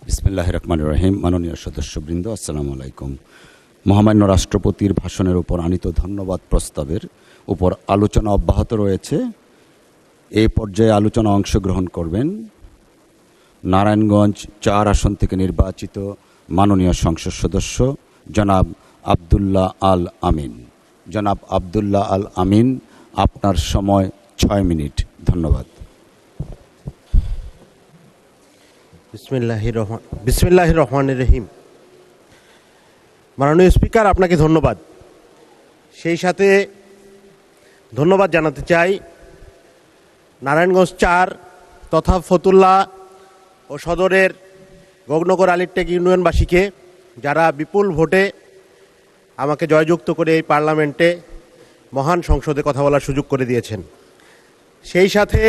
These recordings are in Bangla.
বিসমিল্লাহির রহমানির রহিম। মাননীয় সদস্যবৃন্দ, আসসালামু আলাইকুম। মহামান্য রাষ্ট্রপতির ভাষণের উপর আনীত ধন্যবাদ প্রস্তাবের উপর আলোচনা অব্যাহত রয়েছে। এই পর্যায়ে আলোচনা অংশগ্রহণ করবেন নারায়ণগঞ্জ ৪ আসন থেকে নির্বাচিত মাননীয় সংসদ সদস্য জনাব আব্দুল্লাহ আল আমিন। জনাব আব্দুল্লাহ আল আমিন, আপনার সময় ৬ মিনিট। ধন্যবাদ। বিসমিল্লাহির রহমানির রহিম। মাননীয় স্পিকার, আপনাকে ধন্যবাদ। সেই সাথে ধন্যবাদ জানাতে চাই নারায়ণগঞ্জ ৪ তথা ফতুল্লা ও সদরের গগনগর আলীরটেক ইউনিয়নবাসীকে, যারা বিপুল ভোটে আমাকে জয়যুক্ত করে এই পার্লামেন্টে মহান সংসদে কথা বলার সুযোগ করে দিয়েছেন। সেই সাথে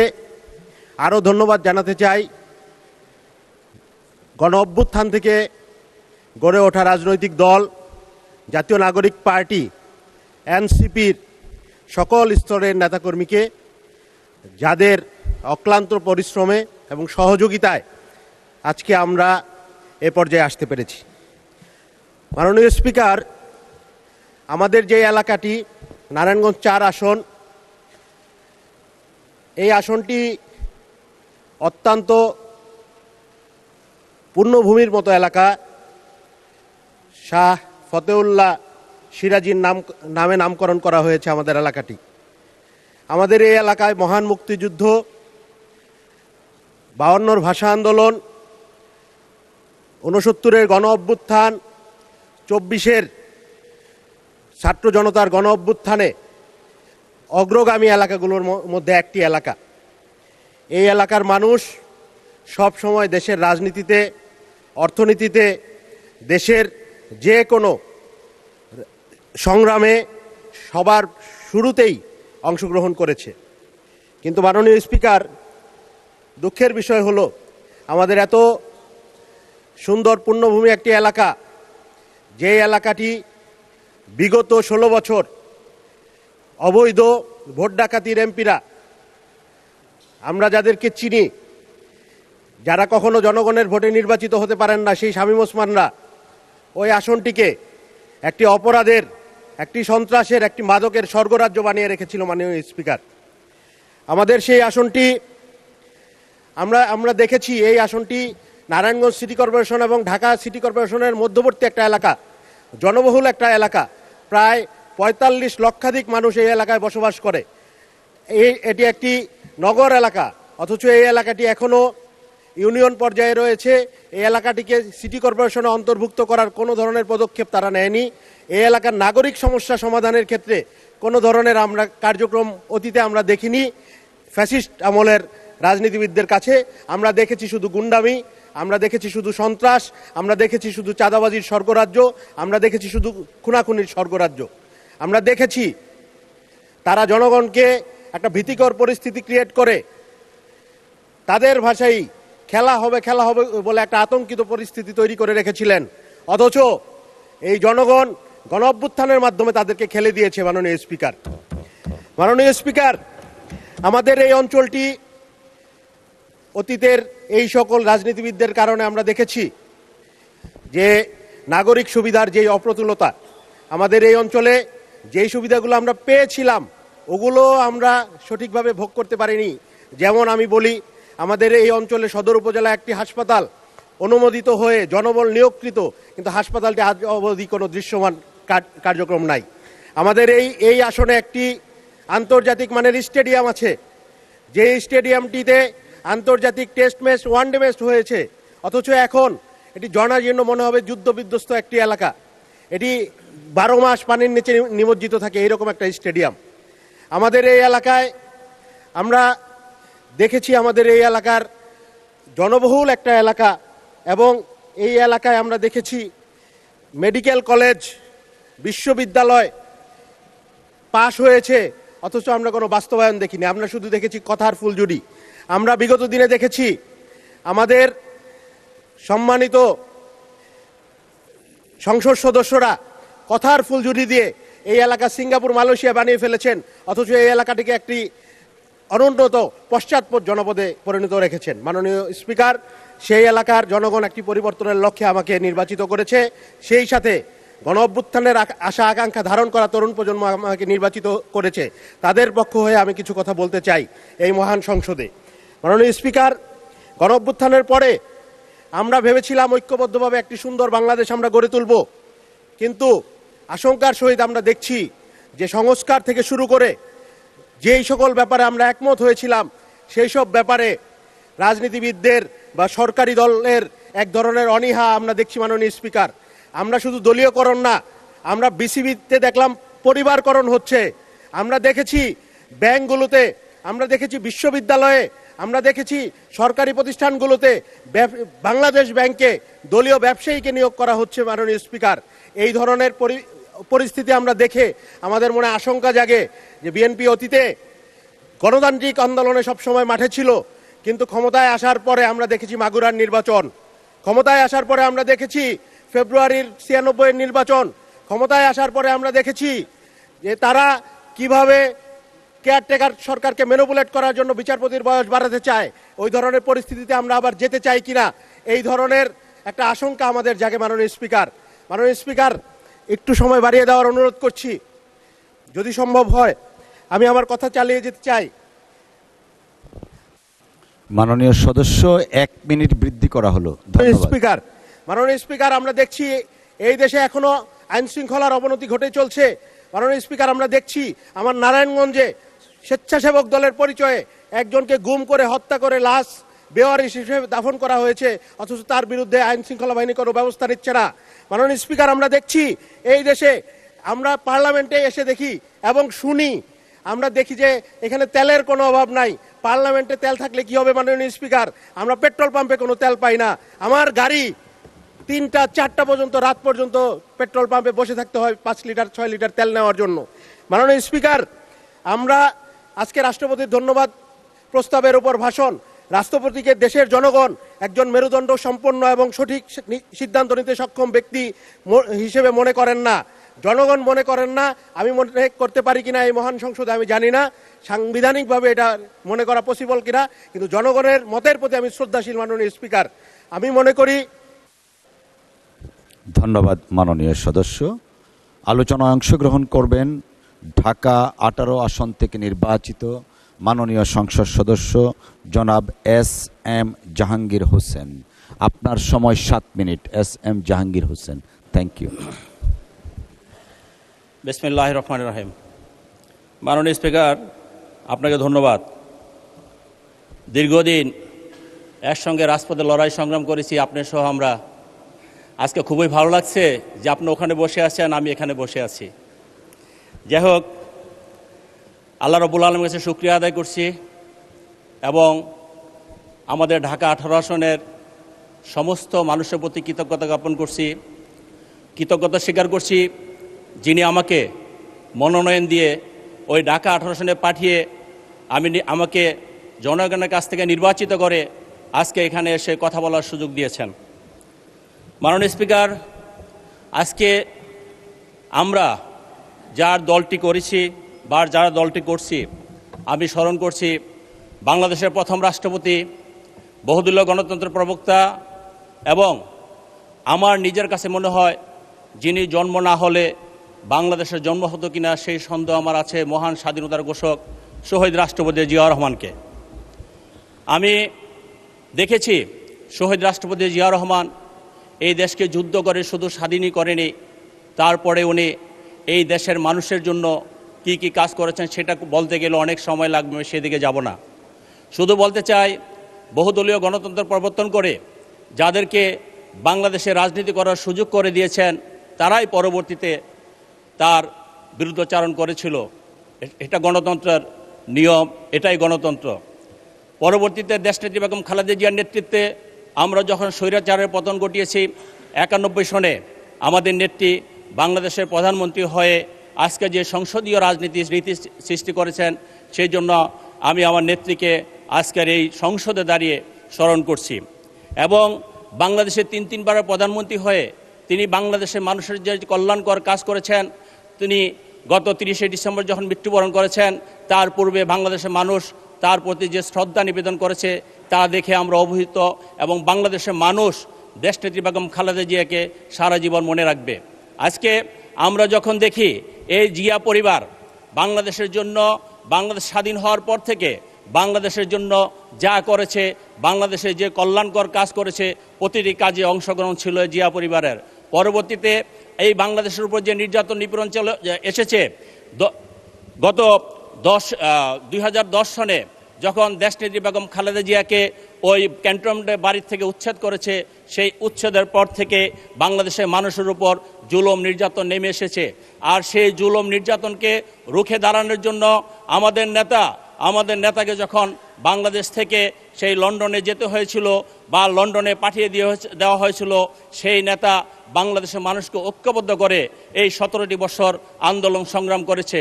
আরও ধন্যবাদ জানাতে চাই গণ অভ্যুত্থান থেকে গড়ে ওঠা রাজনৈতিক দল জাতীয় নাগরিক পার্টি এনসিপির সকল স্তরের নেতাকর্মীকে, যাদের অক্লান্ত পরিশ্রমে এবং সহযোগিতায় আজকে আমরা এ পর্যায়ে আসতে পেরেছি। মাননীয় স্পিকার, আমাদের যে এলাকাটি নারায়ণগঞ্জ ৪ আসন, এই আসনটি অত্যন্ত পূর্ণভূমির মতো এলাকা। শাহ ফতেউল্লাহ সিরাজির নামে নামকরণ করা হয়েছে আমাদের এলাকাটি। আমাদের এই এলাকায় মহান মুক্তিযুদ্ধ, ৫২'র ভাষা আন্দোলন, ৬৯'এর গণ অভ্যুত্থান, ২৪'এর ছাত্র জনতার গণ অভ্যুত্থানে অগ্রগামী এলাকাগুলোর মধ্যে একটি এলাকা। এই এলাকার মানুষ সব সময় দেশের রাজনীতিতে, অর্থনীতিতে, দেশের যে কোনো সংগ্রামে সবার শুরুতেই অংশগ্রহণ করেছে। কিন্তু মাননীয় স্পিকার, দুঃখের বিষয় হলো আমাদের এত সুন্দর পূর্ণভূমি একটি এলাকা, যে এলাকাটি বিগত ১৬ বছর অবৈধ ভোট ডাকাতির এমপিরা, আমরা যাদেরকে চিনি, যারা কখনো জনগণের ভোটে নির্বাচিত হতে পারেন না, সেই শামীম ওসমানরা ওই আসনটিকে একটি অপরাধের, একটি সন্ত্রাসের, একটি মাদকের স্বর্গরাজ্য বানিয়ে রেখেছিল। মাননীয় স্পিকার, আমাদের সেই আসনটি আমরা দেখেছি, এই আসনটি নারায়ণগঞ্জ সিটি কর্পোরেশন এবং ঢাকা সিটি কর্পোরেশনের মধ্যবর্তী একটা এলাকা, জনবহুল একটা এলাকা। প্রায় ৪৫ লক্ষাধিক মানুষ এই এলাকায় বসবাস করে। এটি একটি নগর এলাকা, অথচ এই এলাকাটি এখনও ইউনিয়ন পর্যায়ে রয়েছে। এই এলাকাটিকে সিটি কর্পোরেশনে অন্তর্ভুক্ত করার কোনো ধরনের পদক্ষেপ তারা নেয়নি। এই এলাকার নাগরিক সমস্যা সমাধানের ক্ষেত্রে কোনো ধরনের আমরা কার্যক্রম অতীতে আমরা দেখিনি। ফ্যাসিস্ট আমলের রাজনীতিবিদদের কাছে আমরা দেখেছি শুধু গুন্ডামি, আমরা দেখেছি শুধু সন্ত্রাস, আমরা দেখেছি শুধু চাঁদাবাজির স্বর্গরাজ্য, আমরা দেখেছি শুধু খুনাখুনির স্বর্গরাজ্য। আমরা দেখেছি তারা জনগণকে একটা ভীতিকর পরিস্থিতি ক্রিয়েট করে তাদের ভাষায় খেলা হবে বলে একটা আতঙ্কিত পরিস্থিতি তৈরি করে রেখেছিলেন। অথচ এই জনগণ গণ অভ্যুত্থানের মাধ্যমে তাদেরকে খেলে দিয়েছে। মাননীয় স্পিকার, আমাদের এই অঞ্চলটি অতীতের এই সকল রাজনীতিবিদদের কারণে আমরা দেখেছি যে নাগরিক সুবিধার যেই অপ্রতুলতা, আমাদের এই অঞ্চলে যেই সুবিধাগুলো আমরা পেয়েছিলাম ওগুলো আমরা সঠিকভাবে ভোগ করতে পারিনি। যেমন আমি বলি, আমাদের এই অঞ্চলে সদর উপজেলা একটি হাসপাতাল অনুমোদিত হয়ে জনবল নিয়োগকৃত, কিন্তু হাসপাতালটি আজ অবধি কোনো দৃশ্যমান কার্যক্রম নাই। আমাদের এই আসনে একটি আন্তর্জাতিক মানের স্টেডিয়াম আছে, যে স্টেডিয়ামটিতে আন্তর্জাতিক টেস্ট ম্যাচ, ওয়ানডে ম্যাচ হয়েছে, অথচ এখন এটি জনাজীর্ণ, মনে হবে যুদ্ধ বিধ্বস্ত একটি এলাকা। এটি ১২ মাস পানির নিচে নিমজ্জিত থাকে, এইরকম একটা স্টেডিয়াম আমাদের এই এলাকায় আমরা দেখেছি। আমাদের এই এলাকার জনবহুল একটা এলাকা, এবং এই এলাকায় আমরা দেখেছি মেডিকেল কলেজ, বিশ্ববিদ্যালয় পাশ হয়েছে, অথচ আমরা কোনো বাস্তবায়ন দেখিনি। আমরা শুধু দেখেছি কথার ফুলঝুরি। আমরা বিগত দিনে দেখেছি আমাদের সম্মানিত সংসদ সদস্যরা কথার ফুলঝুরি দিয়ে এই এলাকা সিঙ্গাপুর, মালয়েশিয়া বানিয়ে ফেলেছেন, অথচ এই এলাকাটিকে একটি অনুন্নত পশ্চাৎপদ জনপদে পরিণত রেখেছেন। মাননীয় স্পিকার, সেই এলাকার জনগণ একটি পরিবর্তনের লক্ষ্যে আমাকে নির্বাচিত করেছে। সেই সাথে গণ অভ্যুত্থানের আশা আকাঙ্ক্ষা ধারণ করা তরুণ প্রজন্ম আমাকে নির্বাচিত করেছে। তাদের পক্ষ হয়ে আমি কিছু কথা বলতে চাই এই মহান সংসদে। মাননীয় স্পিকার, গণ অভ্যুত্থানের পরে আমরা ভেবেছিলাম ঐক্যবদ্ধভাবে একটি সুন্দর বাংলাদেশ আমরা গড়ে তুলব, কিন্তু আশঙ্কার সহিত আমরা দেখছি যে সংস্কার থেকে শুরু করে যেই সকল ব্যাপারে আমরা একমত হয়েছিলাম সেই সব ব্যাপারে রাজনীতিবিদদের বা সরকারি দলের এক ধরনের অনীহা আমরা দেখছি। মাননীয় স্পিকার, আমরা শুধু দলীয়করণ না, আমরা বিসিবিতে দেখলাম পরিবারকরণ হচ্ছে। আমরা দেখেছি ব্যাংকগুলোতে, আমরা দেখেছি বিশ্ববিদ্যালয়ে, আমরা দেখেছি সরকারি প্রতিষ্ঠানগুলোতে বাংলাদেশ ব্যাংকে দলীয় ব্যবসায়ীকে নিয়োগ করা হচ্ছে। মাননীয় স্পিকার, এই ধরনের পরিস্থিতি আমরা দেখে আমাদের মনে আশঙ্কা জাগে যে বিএনপি অতীতে গণতান্ত্রিক আন্দোলনে সবসময় মাঠে ছিল, কিন্তু ক্ষমতায় আসার পরে আমরা দেখেছি মাগুরার নির্বাচন, ক্ষমতায় আসার পরে আমরা দেখেছি ফেব্রুয়ারির 96-এর নির্বাচন, ক্ষমতায় আসার পরে আমরা দেখেছি যে তারা কিভাবে কেয়ারটেকার সরকারকে ম্যানিপুলেট করার জন্য বিচারপতির বয়স বাড়াতে চায়। ওই ধরনের পরিস্থিতিতে আমরা আবার যেতে চাই কিনা, এই ধরনের একটা আশঙ্কা আমাদের জাগে। মাননীয় স্পিকার, একটু সময় বাড়িয়ে দেওয়ার অনুরোধ করছি, যদি সম্ভব হয় আমি আমার কথা চালিয়ে যেতে চাই। মাননীয় সদস্য 1 মিনিট বৃদ্ধি করা হলো। মাননীয় স্পিকার, আমরা দেখছি এই দেশে এখনো আইন শৃঙ্খলার অবনতি ঘটে চলছে। মাননীয় স্পিকার, আমরা দেখছি আমার নারায়ণগঞ্জে স্বেচ্ছাসেবক দলের পরিচয়ে একজনকে গুম করে হত্যা করে লাশ বেওয়ারিশ হিসেবে দাফন করা হয়েছে, অথচ তার বিরুদ্ধে আইন শৃঙ্খলা বাহিনী কোনো ব্যবস্থা নিচ্ছে না। মাননীয় স্পিকার, আমরা দেখছি এই দেশে, আমরা পার্লামেন্টে এসে দেখি এবং শুনি, আমরা দেখি যে এখানে তেলের কোনো অভাব নাই। পার্লামেন্টে তেল থাকলে কি হবে মাননীয় স্পিকার? আমরা পেট্রোল পাম্পে কোনো তেল পাই না। আমার গাড়ি 3টা 4টা পর্যন্ত, রাত পর্যন্ত পেট্রোল পাম্পে বসে থাকতে হয় 5 লিটার 6 লিটার তেল নেওয়ার জন্য। মাননীয় স্পিকার, আমরা আজকে রাষ্ট্রপতির ধন্যবাদ প্রস্তাবের উপর ভাষণ, রাষ্ট্রপতিকে দেশের জনগণ একজন মেরুদণ্ড সম্পন্ন এবং সঠিক সিদ্ধান্ত নিতে সক্ষম ব্যক্তি হিসেবে মনে করেন না, জনগণ মনে করেন না। আমি মনে করতে পারি কিনা এই মহান সংসদে আমি জানি না, সাংবিধানিকভাবে এটা মনে করা পসিবল কিনা, কিন্তু জনগণের মতের প্রতি আমি শ্রদ্ধাশীল। মাননীয় স্পিকার, আমি মনে করি। ধন্যবাদ মাননীয় সদস্য। আলোচনায় অংশগ্রহণ করবেন ঢাকা 18 আসন থেকে নির্বাচিত মাননীয় সংসদ সদস্য জনাব SM জাহাঙ্গীর হোসেন। আপনার সময় 7 মিনিট। SM Jahangir Hossain, thank you. বিসমিল্লাহির রহমানির রহিম। মাননীয় স্পিকার, আপনাকে ধন্যবাদ। দীর্ঘদিন একসঙ্গে রাজপথে লড়াই সংগ্রাম করেছি আপনি সহ আমরা। আজকে খুবই ভালো লাগছে যে আপনি ওখানে বসে আছেন, আমি এখানে বসে আছি। যাই হোক, আল্লাহ রাব্বুল আলামিনের কাছে শুকরিয়া আদায় করছি এবং আমাদের ঢাকা 18 আসনের সমস্ত মানুষের প্রতি কৃতজ্ঞতা জ্ঞাপন করছি, কৃতজ্ঞতা স্বীকার করছি যিনি আমাকে মনোনয়ন দিয়ে ওই ঢাকা 18 আসনে পাঠিয়ে আমাকে জনগণের কাছ থেকে নির্বাচিত করে আজকে এখানে এসে কথা বলার সুযোগ দিয়েছেন। মাননীয় স্পিকার, আজকে আমরা যার দলটি করেছি বা যারা দলটি করছি, আমি স্মরণ করছি বাংলাদেশের প্রথম রাষ্ট্রপতি, বহুদলীয় গণতন্ত্রের প্রবক্তা এবং আমার নিজের কাছে মনে হয় যিনি জন্ম না হলে বাংলাদেশের জন্ম হতো কিনা সেই সন্দেহ আমার আছে, মহান স্বাধীনতার ঘোষক শহীদ রাষ্ট্রপতি জিয়াউর রহমানকে। আমি দেখেছি শহীদ রাষ্ট্রপতি জিয়াউর রহমান এই দেশকে যুদ্ধ করে শুধু স্বাধীনই করেনি, তারপরে উনি এই দেশের মানুষের জন্য কি কি কাজ করেছেন সেটা বলতে গেলে অনেক সময় লাগবে, সেদিকে যাব না। শুধু বলতে চাই, বহুদলীয় গণতন্ত্র প্রবর্তন করে যাদেরকে বাংলাদেশে রাজনীতি করার সুযোগ করে দিয়েছেন তারাই পরবর্তীতে তার বিরুদ্ধাচারণ করেছিল। এটা গণতন্ত্রের নিয়ম, এটাই গণতন্ত্র। পরবর্তীতে দেশনেত্রী বেগম খালেদা জিয়ার নেতৃত্বে আমরা যখন স্বৈরাচারের পতন ঘটিয়েছি 91 সনে আমাদের নেত্রী বাংলাদেশের প্রধানমন্ত্রী হয়ে আজকে যে সংসদীয় রাজনীতি রীতি সৃষ্টি করেছেন, সেই জন্য আমি আমার নেত্রীকে আজকের এই সংসদে দাঁড়িয়ে স্মরণ করছি। এবং বাংলাদেশের 3 বারের প্রধানমন্ত্রী হয়ে তিনি বাংলাদেশের মানুষের যে কল্যাণকর কাজ করেছেন, তিনি গত 30শে ডিসেম্বর যখন মৃত্যুবরণ করেছেন, তার পূর্বে বাংলাদেশের মানুষ তার প্রতি যে শ্রদ্ধা নিবেদন করেছে তা দেখে আমরা অবহিত, এবং বাংলাদেশের মানুষ দেশনেত্রী বেগম খালেদা জিয়াকে সারা জীবন মনে রাখবে। আজকে আমরা যখন দেখি এই জিয়া পরিবার বাংলাদেশের জন্য, বাংলাদেশ স্বাধীন হওয়ার পর থেকে বাংলাদেশের জন্য যা করেছে, বাংলাদেশে যে কল্যাণকর কাজ করেছে, প্রতিটি কাজে অংশগ্রহণ ছিল জিয়া পরিবারের। পরবর্তীতে এই বাংলাদেশের উপর যে নির্যাতন নিপীড়ন এসেছে, গত 2010 সনে যখন দেশনেত্রী বেগম খালেদা জিয়াকে ওই ক্যান্টনমেন্টে বাড়ির থেকে উচ্ছেদ করেছে, সেই উচ্ছেদের পর থেকে বাংলাদেশের মানুষের উপর জুলুম নির্যাতন নেমে এসেছে। আর সেই জুলুম নির্যাতনকে রুখে দাঁড়ানোর জন্য আমাদের নেতাকে যখন বাংলাদেশ থেকে সেই লন্ডনে যেতে হয়েছিল বা লন্ডনে পাঠিয়ে দেওয়া হয়েছিল, সেই নেতা বাংলাদেশের মানুষকে ঐক্যবদ্ধ করে এই 17টি বছর আন্দোলন সংগ্রাম করেছে।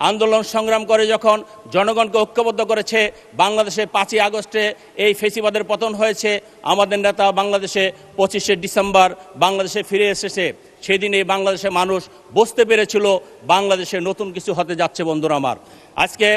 আন্দোলন সংগ্রাম করে যখন জনগণকে ঐক্যবদ্ধ করেছে, বাংলাদেশে 5ই আগস্টে এই ফেসিবাদের পতন হয়েছে। আমাদের নেতা বাংলাদেশে 25শে ডিসেম্বর বাংলাদেশে ফিরে এসেছে। সেদিনে বাংলাদেশের মানুষ বুঝতে পেরেছিল বাংলাদেশে নতুন কিছু হতে যাচ্ছে। বন্ধুরা আমার, আজকে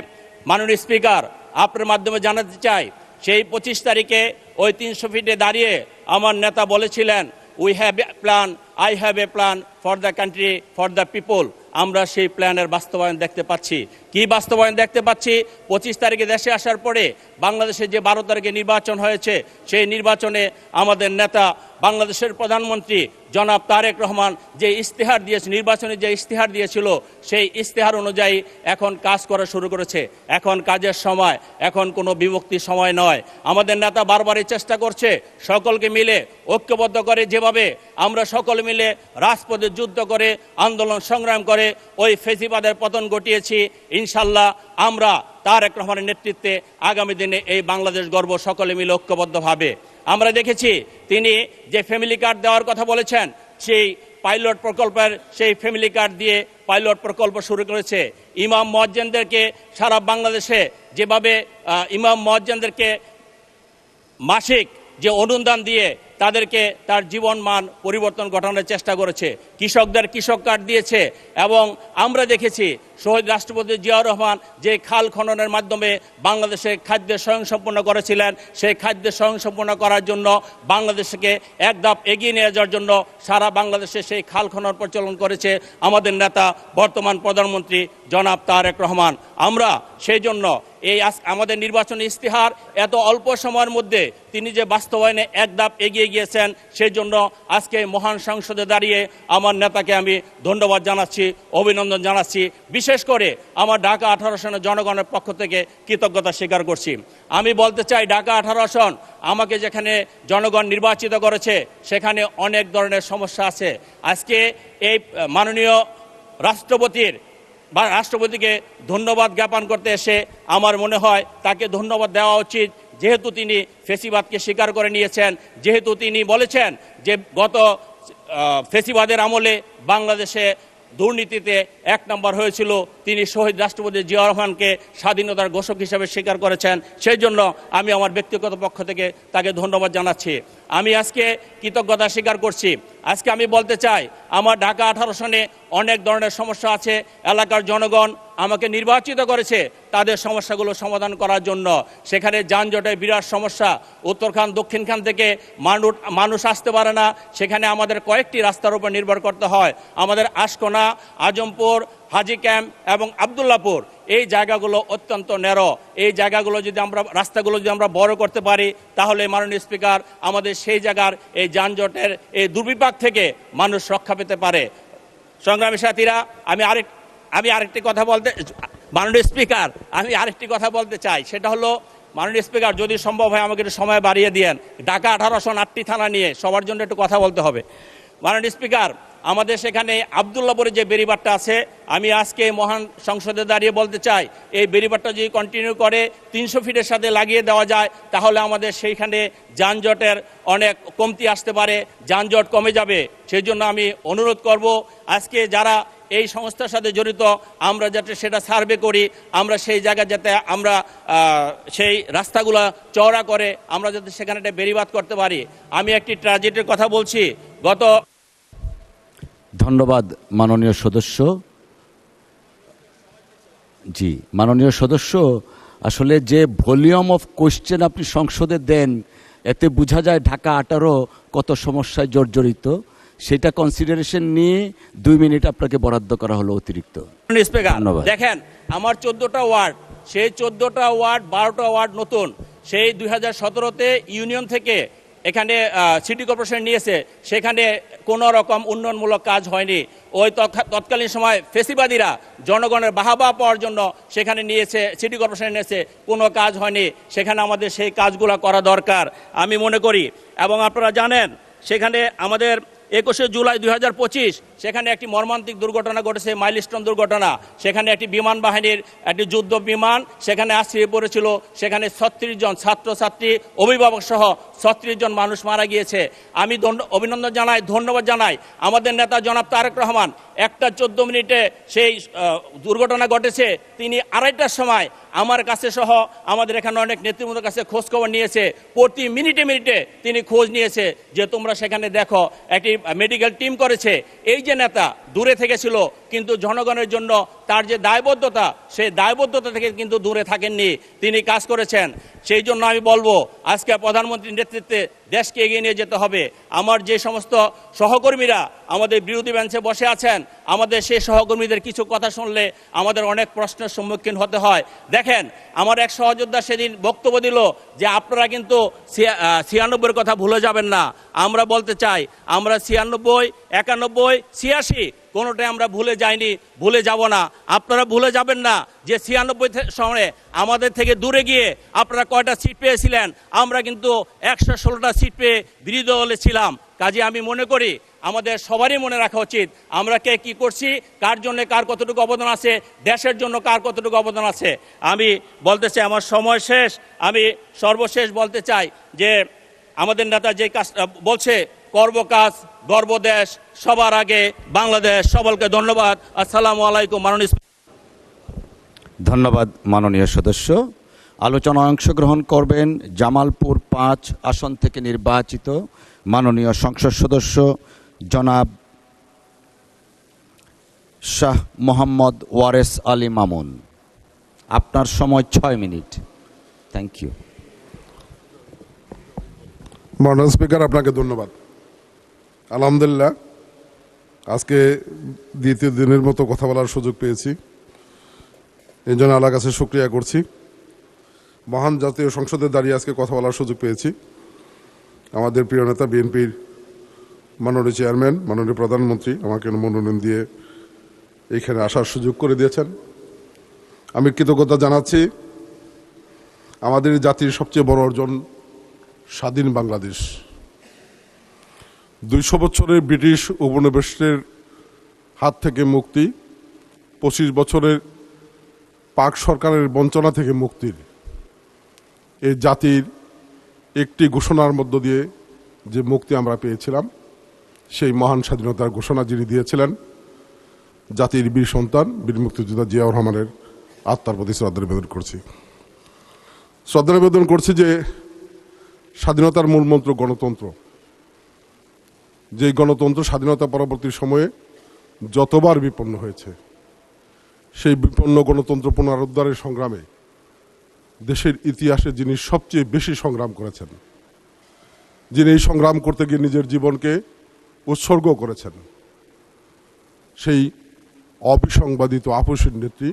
মাননীয় স্পিকার, আপনার মাধ্যমে জানাতে চাই, সেই 25 তারিখে ওই 300 ফিটে দাঁড়িয়ে আমার নেতা বলেছিলেন, we have a plan, I have a plan for the country, for the people. আমরা সেই প্ল্যানের বাস্তবায়ন দেখতে পাচ্ছি। কি বাস্তবায়ন দেখতে পাচ্ছি? 25 তারিখে দেশে আসার পরে বাংলাদেশে যে 12 তারিখে নির্বাচন হয়েছে, সেই নির্বাচনে আমাদের নেতা বাংলাদেশের প্রধানমন্ত্রী জনাব তারেক রহমান যে ইশতেহার দিয়েছে, নির্বাচনে যে ইশতেহার দিয়েছিল, সেই ইশতেহার অনুযায়ী এখন কাজ করা শুরু করেছে। এখন কাজের সময়, এখন কোনো বিভক্তির সময় নয়। আমাদের নেতা বারবারই চেষ্টা করছে সকলকে মিলে ঐক্যবদ্ধ করে, যেভাবে আমরা সকলে মিলে রাজপথে যুদ্ধ করে আন্দোলন সংগ্রাম করে ওই ফেসিবাদের পতন ঘটিয়েছি। ইনশাল্লাহ আমরা তারেক রহমানের নেতৃত্বে আগামী দিনে এই বাংলাদেশ গর্ব সকলে মিলে ঐক্যবদ্ধভাবে। আমরা দেখেছি তিনি যে ফ্যামিলি কার্ড দেওয়ার কথা বলেছেন, সেই পাইলট প্রকল্পের সেই ফ্যামিলি কার্ড দিয়ে পাইলট প্রকল্প শুরু করেছে। ইমাম মুয়াজ্জিনদেরকে সারা বাংলাদেশে যেভাবে ইমাম মুয়াজ্জিনদেরকে মাসিক যে অনুদান দিয়ে তাদেরকে তার জীবন মান পরিবর্তন ঘটানোর চেষ্টা করেছে। কৃষকদের কৃষক কার্ড দিয়েছে। এবং আমরা দেখেছি শহীদ রাষ্ট্রপতি জিয়াউর রহমান যে খাল খননের মাধ্যমে বাংলাদেশে খাদ্য স্বয়ংসম্পূর্ণ করেছিলেন, সেই খাদ্য স্বয়ংসম্পূর্ণ করার জন্য বাংলাদেশকে এক ধাপ এগিয়ে নিয়ে যাওয়ার জন্য সারা বাংলাদেশে সেই খাল খনন প্রচলন করেছে আমাদের নেতা বর্তমান প্রধানমন্ত্রী জনাব তারেক রহমান। আমরা সেই জন্য এই আমাদের নির্বাচনী ইশতেহার এত অল্প সময়ের মধ্যে তিনি যে বাস্তবায়নে এক ধাপ এগিয়ে গিয়েছেন, সেই জন্য আজকে মহান সংসদে দাঁড়িয়ে আমার নেতাকে আমি ধন্যবাদ জানাচ্ছি, অভিনন্দন জানাচ্ছি। বিশেষ করে আমার ঢাকা 18 আসনের জনগণের পক্ষ থেকে কৃতজ্ঞতা স্বীকার করছি। আমি বলতে চাই, ঢাকা 18 আসন আমাকে যেখানে জনগণ নির্বাচিত করেছে, সেখানে অনেক ধরনের সমস্যা আছে। আজকে এই মাননীয় রাষ্ট্রপতিকে ধন্যবাদ জ্ঞাপন করতে এসে আমার মনে হয় তাকে ধন্যবাদ দেওয়া উচিত, যেহেতু তিনি ফেসিবাদকে স্বীকার করে নিয়েছেন, যেহেতু তিনি বলেছেন যে গত ফেসিবাদের আমলে বাংলাদেশে দুর্নীতিতে 1 নম্বর হয়েছিল। তিনি শহীদ রাষ্ট্রপতি জিয়াউর রহমানকে স্বাধীনতার ঘোষক হিসেবে স্বীকার করেছেন। সেই জন্য আমি আমার ব্যক্তিগত পক্ষ থেকে তাকে ধন্যবাদ জানাচ্ছি। আমি আজকে কৃতজ্ঞতা স্বীকার করছি। আজকে আমি বলতে চাই, আমার ঢাকা 18 সনে অনেক ধরনের সমস্যা আছে। এলাকার জনগণ আমাকে নির্বাচিত করেছে তাদের সমস্যাগুলো সমাধান করার জন্য। সেখানে যানজটের বিরাট সমস্যা, উত্তরখান দক্ষিণখান থেকে মানুষ আসতে পারে না। সেখানে আমাদের কয়েকটি রাস্তার উপর নির্ভর করতে হয়। আমাদের আশকোনা, আজমপুর, হাজি ক্যাম্প এবং আবদুল্লাপুর, এই জায়গাগুলো অত্যন্ত ন্যারো। এই জায়গাগুলো যদি রাস্তাগুলো যদি আমরা বড় করতে পারি, তাহলে মাননীয় স্পিকার আমাদের সেই জায়গার এই যানজটের এই দুর্বিপাক থেকে মানুষ রক্ষা পেতে পারে। সংগ্রামী সাথীরা, আমি আরেকটি কথা বলতে, মাননীয় স্পিকার আমি আরেকটি কথা বলতে চাই। সেটা হলো, মাননীয় স্পিকার যদি সম্ভব হয় আমাকে একটু সময় বাড়িয়ে দিয়েন। ঢাকা 18 আসন 8টি থানা নিয়ে সবার জন্য একটু কথা বলতে হবে। মাননীয় স্পিকার, আমাদের সেখানে আবদুল্লাপুরে যে বেরিবারটা আছে, আমি আজকে মহান সংসদে দাঁড়িয়ে বলতে চাই, এই বেরিবারটা যদি কন্টিনিউ করে 300 ফিটের সাথে লাগিয়ে দেওয়া যায়, তাহলে আমাদের সেইখানে যানজটের অনেক কমতি আসতে পারে, যানজট কমে যাবে। সেই জন্য আমি অনুরোধ করব, আজকে যারা এই সংস্থার সাথে জড়িত, আমরা যাতে সেটা সার্ভে করি, আমরা সেই জায়গায় যাতে আমরা সেই রাস্তাগুলো চওড়া করে আমরা যাতে সেখানে একটা বেরিবাদ করতে পারি। আমি একটি ট্র্যাজেডির কথা বলছি। ধন্যবাদ মাননীয় সদস্য। জি, মাননীয় সদস্য, আসলে যে ভলিউম অফ কোশ্চেন আপনি সংসদে দেন, এতে বোঝা যায় ঢাকা 18 কত সমস্যায় জর্জরিত। সেটা কনসিডারেশন নিয়ে 2 মিনিট আপনাকে বরাদ্দ করা হলো অতিরিক্ত। স্পিকার, ধন্যবাদ। দেখেন আমার 14টা ওয়ার্ড, সেই 14টা ওয়ার্ড 12টা ওয়ার্ড নতুন। সেই 2017-তে ইউনিয়ন থেকে এখানে সিটি কর্পোরেশন নিয়েছে, সেখানে কোনো রকম উন্নয়নমূলক কাজ হয়নি। ওই তৎকালীন সময় ফেসিবাদীরা জনগণের বাহাবা পাওয়ার জন্য সেখানে নিয়েছে, সিটি কর্পোরেশন নিয়েছে, কোনো কাজ হয়নি। সেখানে আমাদের সেই কাজগুলো করা দরকার আমি মনে করি। এবং আপনারা জানেন সেখানে আমাদের 21শে জুলাই 2025 সেখানে একটি মর্মান্তিক দুর্ঘটনা ঘটেছে, মাইলস্টোন দুর্ঘটনা। সেখানে একটি বিমান বাহিনীর একটি যুদ্ধ বিমান সেখানে আশ্রয় পড়েছিল। সেখানে 36 জন ছাত্রছাত্রী, অভিভাবক সহ 36 জন মানুষ মারা গিয়েছে। আমি অভিনন্দন জানাই, ধন্যবাদ জানাই আমাদের নেতা জনাব তারেক রহমান। 1টা 14 মিনিটে সেই দুর্ঘটনা ঘটেছে, তিনি 2:30টার সময় আমার কাছে সহ আমাদের এখানে অনেক নেতৃবৃন্দের কাছে খোঁজ খবর নিয়েছে। প্রতি মিনিটে মিনিটে তিনি খোঁজ নিয়েছে যে তোমরা সেখানে দেখো, একটি মেডিকেল টিম করেছে। এই যে নেতা দূরে থেকে ছিল, কিন্তু জনগণের জন্য তার যে দায়বদ্ধতা, সেই দায়বদ্ধতা থেকে কিন্তু দূরে থাকেননি, তিনি কাজ করেছেন। সেই জন্য আমি বলবো আজকে প্রধানমন্ত্রীর নেতৃত্বে দেশকে এগিয়ে নিয়ে যেতে হবে। আমার যে সমস্ত সহকর্মীরা আমাদের বিরোধী বেঞ্চে বসে আছেন, আমাদের সেই সহকর্মীদের কিছু কথা শুনলে আমাদের অনেক প্রশ্নের সম্মুখীন হতে হয়। দেখেন আমার এক সহযোদ্ধা সেদিন বক্তব্য দিল যে আপনারা কিন্তু 96-এর কথা ভুলে যাবেন না। আমরা বলতে চাই আমরা 96, 91, 86 কোনোটাই আমরা ভুলে যাইনি, ভুলে যাব না। আপনারা ভুলে যাবেন না যে 96 সময়ে আমাদের থেকে দূরে গিয়ে আপনারা কয়টা সিট পেয়েছিলেন। আমরা কিন্তু 116টা সিট পেয়ে বিরোধী দলে ছিলাম। কাজে আমি মনে করি আমাদের সবারই মনে রাখা উচিত আমরা কে কি করছি, কার জন্য কার কতটুকু অবদান আছে, দেশের জন্য কার কতটুকু অবদান আছে। আমি বলতে চাই আমার সময় শেষ, আমি সর্বশেষ বলতে চাই যে আমাদের নেতা যে কাজ বলছে, করব কাজ গর্ব দেশ, সবার আগে বাংলাদেশ। সকলকে ধন্যবাদ। আসসালামু আলাইকুম। মাননীয় ধন্যবাদ মাননীয় সদস্য। আলোচনায় অংশগ্রহণ করবেন জামালপুর 5 আসন থেকে নির্বাচিত মাননীয় সংসদ সদস্য জনাব শাহ মোহাম্মদ ওয়ারেস আলী মামুন। আপনার সময় 6 মিনিট। Thank you. মাননীয় স্পিকার, আপনাকে ধন্যবাদ। আলহামদুলিল্লাহ আজকে দ্বিতীয় দিনের মতো কথা বলার সুযোগ পেয়েছি, এই জন্য আল্লাহর কাছে শুকরিয়া করছি। মহান জাতীয় সংসদে দাঁড়িয়ে আজকে কথা বলার সুযোগ পেয়েছি। আমাদের প্রিয় নেতা বিএনপির মাননীয় চেয়ারম্যান, মাননীয় প্রধানমন্ত্রী আমাকে মনোনয়ন দিয়ে এইখানে আসার সুযোগ করে দিয়েছেন। আমি কৃতজ্ঞতা জানাচ্ছি। আমাদের জাতির সবচেয়ে বড় অর্জন স্বাধীন বাংলাদেশ। 200 বছরের ব্রিটিশ উপনিবেশের হাত থেকে মুক্তি, 25 বছরের পাক সরকারের বঞ্চনা থেকে মুক্তির এই জাতির একটি ঘোষণার মধ্য দিয়ে যে মুক্তি আমরা পেয়েছিলাম, সেই মহান স্বাধীনতার ঘোষণা যিনি দিয়েছিলেন জাতির বীর সন্তান বীর মুক্তিযোদ্ধা জিয়াউর রহমানের আত্মার প্রতি শ্রদ্ধা নিবেদন করছি। শ্রদ্ধা নিবেদন করছি যে স্বাধীনতার মূলমন্ত্র গণতন্ত্র, যে গণতন্ত্র স্বাধীনতা পরবর্তী সময়ে যতবার বিপন্ন হয়েছে, সেই বিপন্ন গণতন্ত্র পুনরুদ্ধারের সংগ্রামে দেশের ইতিহাসে যিনি সবচেয়ে বেশি সংগ্রাম করেছেন, যিনি এই সংগ্রাম করতে গিয়ে নিজের জীবনকে উৎসর্গ করেছেন, সেই অবিসংবাদিত আপসীর নেত্রী,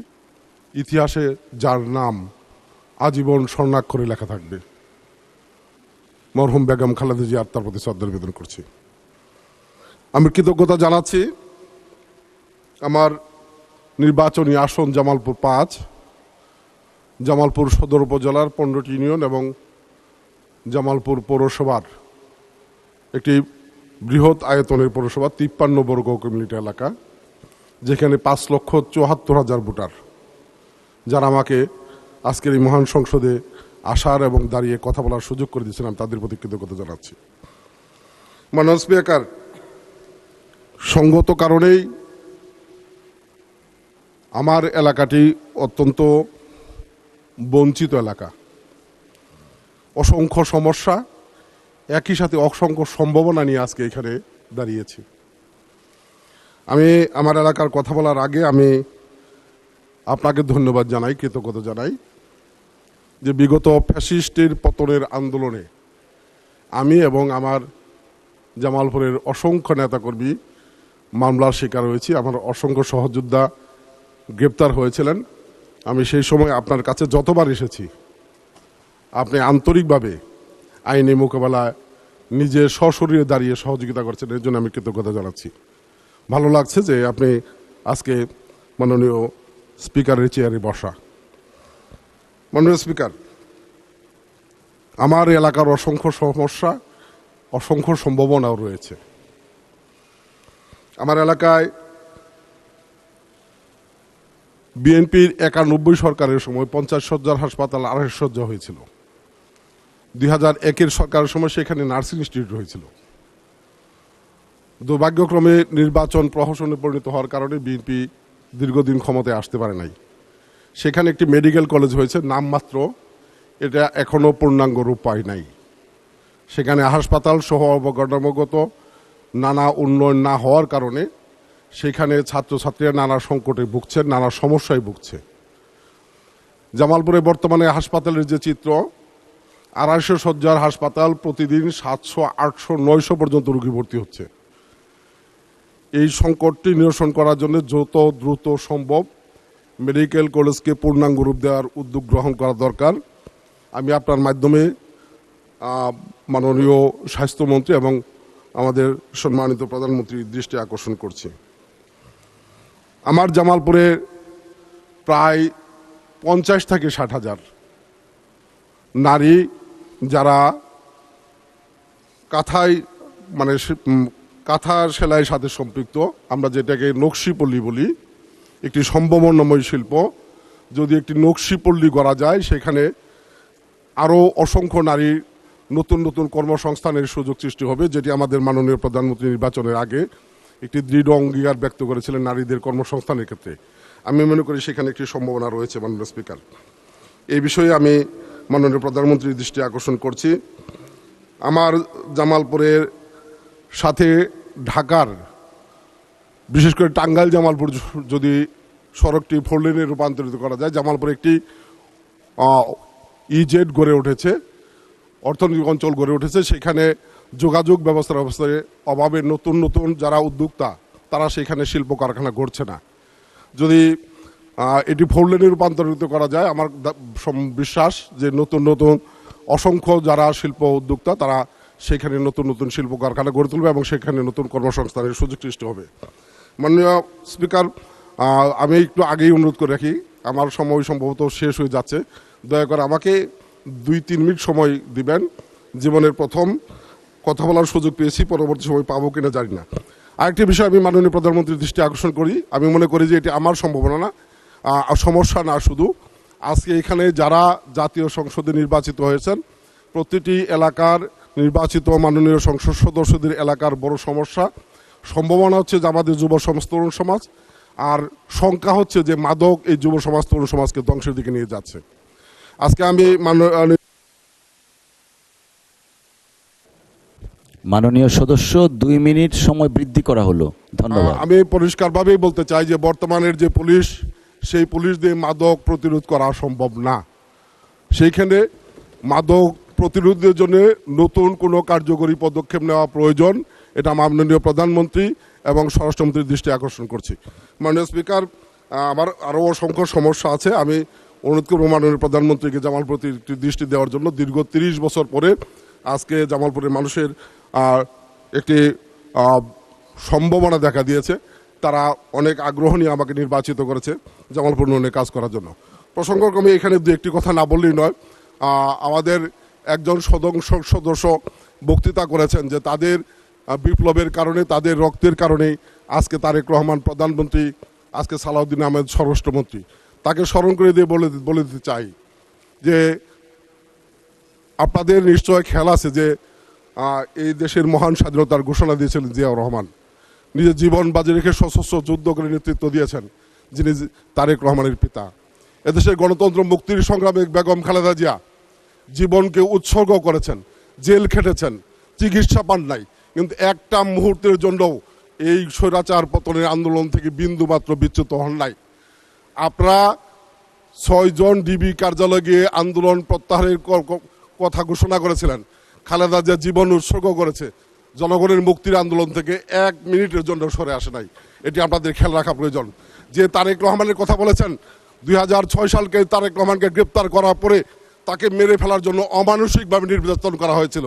ইতিহাসে যার নাম আজীবন স্বর্ণাক্ষরে লেখা থাকবে, মরহুম বেগম খালেদা জিয়া আত্মার প্রতি শ্রদ্ধা নিবেদন করছি। আমি কৃতজ্ঞতা জানাচ্ছি আমার নির্বাচনী আসন জামালপুর 5, জামালপুর সদর উপজেলার 15টি ইউনিয়ন এবং জামালপুর পৌরসভার একটি বৃহৎ আয়তনের পৌরসভা, 53 বর্গ কিলোমিটার এলাকা, যেখানে 5,74,000 ভোটার, যারা আমাকে আজকের এই মহান সংসদে আসার এবং দাঁড়িয়ে কথা বলার সুযোগ করে দিয়েছিলাম, তাদের প্রতি কৃতজ্ঞতা জানাচ্ছি। মাননীয় স্পিকার, সঙ্গত কারণেই আমার এলাকাটি অত্যন্ত বঞ্চিত এলাকা, অসংখ্য সমস্যা, একই সাথে অসংখ্য সম্ভাবনা নিয়ে আজকে এখানে দাঁড়িয়েছি। আমি আমার এলাকার কথা বলার আগে আমি আপনাকে ধন্যবাদ জানাই, কৃতজ্ঞতা জানাই। যে বিগত ফ্যাসিস্টের পতনের আন্দোলনে আমি এবং আমার জামালপুরের অসংখ্য নেতাকর্মী মামলার শিকার হয়েছি। আমার অসংখ্য সহযোদ্ধা গ্রেপ্তার হয়েছিলেন। আমি সেই সময় আপনার কাছে যতবার এসেছি আপনি আন্তরিকভাবে আইনি মোকাবেলায় নিজে সশরীরে দাঁড়িয়ে সহযোগিতা করছেন, এর জন্য আমি কৃতজ্ঞতা জানাচ্ছি। ভালো লাগছে যে আপনি আজকে মাননীয় স্পিকারের চেয়ারে বসা। মাননীয় স্পিকার, আমার এলাকার অসংখ্য সমস্যা, অসংখ্য সম্ভাবনাও রয়েছে। আমার এলাকায় বিএনপির 91 সরকারের সময় 50 শয্যার হাসপাতাল 250 শয্যা হয়েছিল। 2001-এর সরকারের সময় সেখানে নার্সিং ইনস্টিটিউট হয়েছিল। দুর্ভাগ্যক্রমে নির্বাচন প্রহসনে পরিণত হওয়ার কারণে বিএনপি দীর্ঘদিন ক্ষমতায় আসতে পারে নাই। সেখানে একটি মেডিকেল কলেজ হয়েছে নামমাত্র, এটা এখনও পূর্ণাঙ্গ রূপ পায় নাই। সেখানে হাসপাতাল সহ অবকাঠামোগত নানা উন্নয়ন না হওয়ার কারণে সেখানে ছাত্রছাত্রীরা নানা সংকটে ভুগছে, নানা সমস্যায় ভুগছে। জামালপুরে বর্তমানে হাসপাতালের যে চিত্র, 250 শয্যার হাসপাতাল, প্রতিদিন 700, 800, 900 পর্যন্ত রোগী ভর্তি হচ্ছে। এই সংকটটি নিরসন করার জন্য যত দ্রুত সম্ভব মেডিকেল কলেজকে পূর্ণাঙ্গ রূপ দেওয়ার উদ্যোগ গ্রহণ করা দরকার। আমি আপনার মাধ্যমে মাননীয় স্বাস্থ্যমন্ত্রী এবং আমাদের সম্মানিত প্রধানমন্ত্রীর দৃষ্টি আকর্ষণ করছি। আমার জামালপুরে প্রায় 50 থেকে 60 হাজার নারী যারা কাঁথায় মানে কাঁথা সেলাইয়ের সাথে সম্পৃক্ত, আমরা যেটাকে নকশিপল্লী বলি, একটি সম্ভাবনাময় শিল্প। যদি একটি নকশিপল্লী করা যায় সেখানে আরও অসংখ্য নারী নতুন নতুন কর্মসংস্থানের সুযোগ সৃষ্টি হবে, যেটি আমাদের মাননীয় প্রধানমন্ত্রী নির্বাচনের আগে একটি দৃঢ় অঙ্গীকার ব্যক্ত করেছিলেন নারীদের কর্মসংস্থানের ক্ষেত্রে। আমি মনে করি সেখানে একটি সম্ভাবনা রয়েছে। মাননীয় স্পিকার, এই বিষয়ে আমি মাননীয় প্রধানমন্ত্রীর দৃষ্টি আকর্ষণ করছি। আমার জামালপুরের সাথে ঢাকার, বিশেষ করে টাঙ্গাইল জামালপুর যদি সড়কটি 4 লেনে রূপান্তরিত করা যায়, জামালপুরে একটি ইজেড গড়ে উঠেছে, অর্থনৈতিক অঞ্চল গড়ে উঠেছে। সেখানে যোগাযোগ ব্যবস্থার অভাবে নতুন নতুন যারা উদ্যোক্তা তারা সেখানে শিল্প কারখানা গড়ছে না। যদি এটি 4 লেনে রূপান্তরিত করা যায়, আমার বিশ্বাস যে নতুন নতুন অসংখ্য যারা শিল্প উদ্যোক্তা তারা সেখানে নতুন নতুন শিল্প কারখানা গড়ে তুলবে এবং সেখানে নতুন কর্মসংস্থানের সুযোগ সৃষ্টি হবে। মাননীয় স্পিকার, আমি একটু আগেই অনুরোধ করে রাখি, আমার সময় সম্ভবত শেষ হয়ে যাচ্ছে। দয়া করে আমাকে 2-3 মিনিট সময় দিবেন। জীবনের প্রথম কথা বলার সুযোগ পেয়েছি, পরবর্তী সময় পাবো কিনা জানি না। আরেকটি বিষয় আমি মাননীয় প্রধানমন্ত্রীর দৃষ্টি আকর্ষণ করি। আমি মনে করি যে এটি আমার সম্ভাবনা না, সমস্যা না শুধু। আজকে এখানে যারা জাতীয় সংসদে নির্বাচিত হয়েছেন, প্রতিটি এলাকার নির্বাচিত মাননীয় সংসদ সদস্যদের এলাকার বড় সমস্যা, সম্ভাবনা হচ্ছে যে আমাদের যুব সমাজ, তরুণ সমাজ, আর সংখ্যা হচ্ছে যে মাদক এই যুব সমাজ, তরুণ সমাজকে ধ্বংসের দিকে নিয়ে যাচ্ছে। আজকে আমি মাননীয় সদস্য 2 মিনিট সময় বৃদ্ধি করা হলো। ধন্যবাদ। আমি পরিষ্কারভাবেই বলতে চাই যে বর্তমানের যে পুলিশ, সেই পুলিশ দিয়ে মাদক প্রতিরোধ করা সম্ভব না। সেইখানে মাদক প্রতিরোধের জন্য নতুন কোনো কার্যকরী পদক্ষেপ নেওয়া প্রয়োজন। এটা মাননীয় প্রধানমন্ত্রী এবং স্বরাষ্ট্রমন্ত্রীর দৃষ্টি আকর্ষণ করছি। মাননীয় স্পিকার, আমার আরও অসংখ্য সমস্যা আছে। আমি অনুরোধ করব মাননীয় প্রধানমন্ত্রীকে জামালপুরের দৃষ্টি দেওয়ার জন্য। দীর্ঘ 30 বছর পরে আজকে জামালপুরের মানুষের একটি সম্ভাবনা দেখা দিয়েছে। তারা অনেক আগ্রহ নিয়ে আমাকে নির্বাচিত করেছে জামালপুর উন্নয়নে কাজ করার জন্য। প্রসঙ্গক্রমে এখানে 2-1টি কথা না বললেই নয়। আমাদের একজন সদস্য বক্তৃতা করেছেন যে তাদের বিপ্লবের কারণে, তাদের রক্তের কারণেই আজকে তারেক রহমান প্রধানমন্ত্রী, আজকে সালাউদ্দিন আহমেদ স্বরাষ্ট্রমন্ত্রী। তাকে স্মরণ করে দিয়ে বলে দিতে চাই যে আপনাদের নিশ্চয় খেয়াল আছে যে এই দেশের মহান স্বাধীনতার ঘোষণা দিয়েছিলেন জিয়াউর রহমান। নিজের জীবন বাজি রেখে সশস্ত্র যুদ্ধ করে নেতৃত্ব দিয়েছেন যিনি তারেক রহমানের পিতা। এদেশের গণতন্ত্র মুক্তির সংগ্রামে বেগম খালেদা জিয়া জীবনকে উৎসর্গ করেছেন, জেল খেটেছেন, চিকিৎসা পান নাই, কিন্তু একটা মুহূর্তের জন্যও এই স্বৈরাচার পতনের আন্দোলন থেকে বিন্দু মাত্র বিচ্যুত হন নাই। আপনারা 6 জন ডিবি কার্যালয়ে গিয়ে আন্দোলন প্রত্যাহারের কথা ঘোষণা করেছিলেন। খালেদা জিয়া জীবন উৎসর্গ করেছে, জনগণের মুক্তির আন্দোলন থেকে 1 মিনিটের জন্য সরে আসে নাই। এটি আপনাদের খেয়াল রাখা প্রয়োজন। যে তারেক রহমানের কথা বলেছেন, 2006 সালকে তারেক রহমানকে গ্রেপ্তার করার পরে তাকে মেরে ফেলার জন্য অমানসিকভাবে নির্যাতন করা হয়েছিল।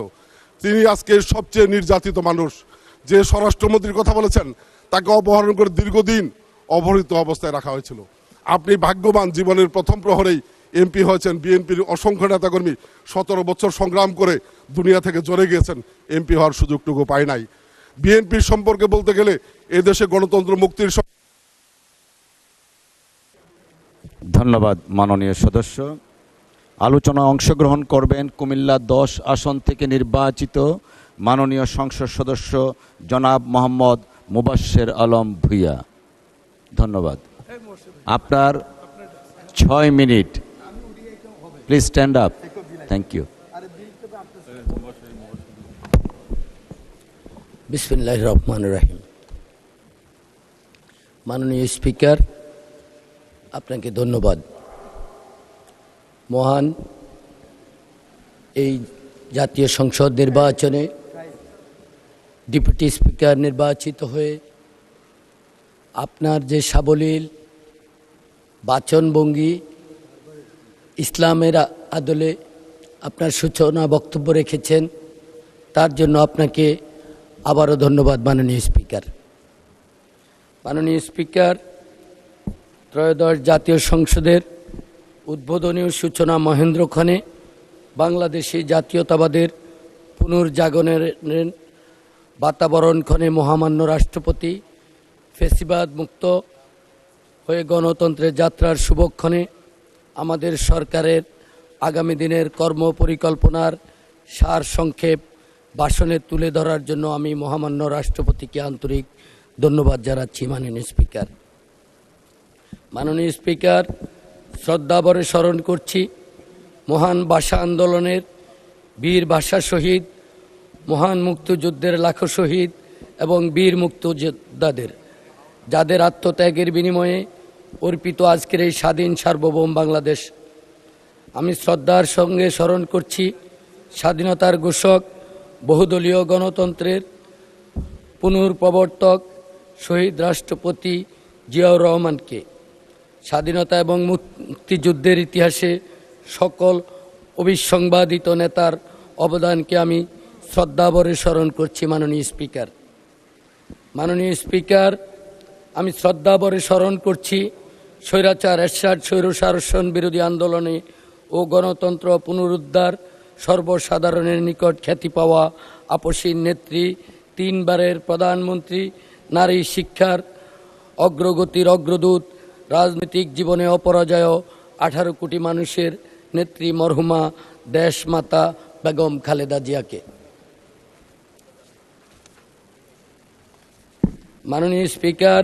তিনি আজকে সবচেয়ে নির্যাতিত মানুষ। যে স্বরাষ্ট্রমন্ত্রীর কথা বলেছেন, তাকে অপহরণ করে দীর্ঘদিন অবহেলিত অবস্থায় রাখা হয়েছিল। আপনি ভাগ্যবান, জীবনের প্রথম প্রহরেই এমপি হয়েছেন। বিএনপির অসংখ্য নেতাকর্মী 17 বছর সংগ্রাম করে দুনিয়া থেকে চলে গিয়েছেন, এমপি হওয়ার সুযোগটুকু পায় নাই। বিএনপির সম্পর্কে বলতে গেলে এদেশে গণতন্ত্র মুক্তির ধন্যবাদ মাননীয় সদস্য। আলোচনায় অংশগ্রহণ করবেন কুমিল্লা 10 আসন থেকে নির্বাচিত মাননীয় সংসদ সদস্য জনাব মোহাম্মদ মুবাশ্শের আলম ভূঁইয়া। ধন্যবাদ। আপনার 6 মিনিট। Please stand up. Thank you. বিসমিল্লাহির রহমানির রহিম। মাননীয় স্পিকার, আপনাকে ধন্যবাদ। মহান এই জাতীয় সংসদ নির্বাচনে ডেপুটি স্পিকার নির্বাচিত হয়ে আপনার যে সাবলীল বাচনভঙ্গি, ইসলামের আদলে আপনার সূচনা বক্তব্য রেখেছেন, তার জন্য আপনাকে আবারও ধন্যবাদ মাননীয় স্পিকার। মাননীয় স্পিকার, ত্রয়োদশ জাতীয় সংসদের উদ্বোধনী সূচনা মহেন্দ্রক্ষণে বাংলাদেশি জাতীয়তাবাদের পুনর্জাগরণের বাতাবরণক্ষণে মহামান্য রাষ্ট্রপতি ফ্যাসিবাদ মুক্ত হয়ে গণতন্ত্রের যাত্রার শুভক্ষণে আমাদের সরকারের আগামী দিনের কর্মপরিকল্পনার সার সংক্ষেপ ভাষণে তুলে ধরার জন্য আমি মহামান্য রাষ্ট্রপতিকে আন্তরিক ধন্যবাদ জানাচ্ছি। মাননীয় স্পিকার, মাননীয় স্পিকার, শ্রদ্ধাভরে স্মরণ করছি মহান ভাষা আন্দোলনের বীর ভাষা শহীদ, মহান মুক্তিযুদ্ধের লাখো শহীদ এবং বীর মুক্তিযোদ্ধাদের, যাদের আত্মত্যাগের বিনিময়ে অর্পিত আজকের এই স্বাধীন সার্বভৌম বাংলাদেশ। আমি শ্রদ্ধার সঙ্গে স্মরণ করছি স্বাধীনতার ঘোষক, বহুদলীয় গণতন্ত্রের পুনঃপ্রবর্তক শহীদ রাষ্ট্রপতি জিয়াউর রহমানকে। স্বাধীনতা এবং মুক্তিযুদ্ধের ইতিহাসে সকল অবিসংবাদিত নেতার অবদানকে আমি শ্রদ্ধাভরে স্মরণ করছি। মাননীয় স্পিকার, মাননীয় স্পিকার, আমি শ্রদ্ধাভরে স্মরণ করছি স্বৈরাচার এরশাদ স্বৈরশাসন বিরোধী আন্দোলনে ও গণতন্ত্র পুনরুদ্ধার সর্বসাধারণের নিকট খ্যাতি পাওয়া আপসীর নেত্রী, 3 বারের প্রধানমন্ত্রী, নারী শিক্ষার অগ্রগতির অগ্রদূত, রাজনৈতিক জীবনে অপরাজয় 18 কোটি মানুষের নেত্রী মরহুমা দেশমাতা বেগম খালেদা জিয়াকে। মাননীয় স্পিকার,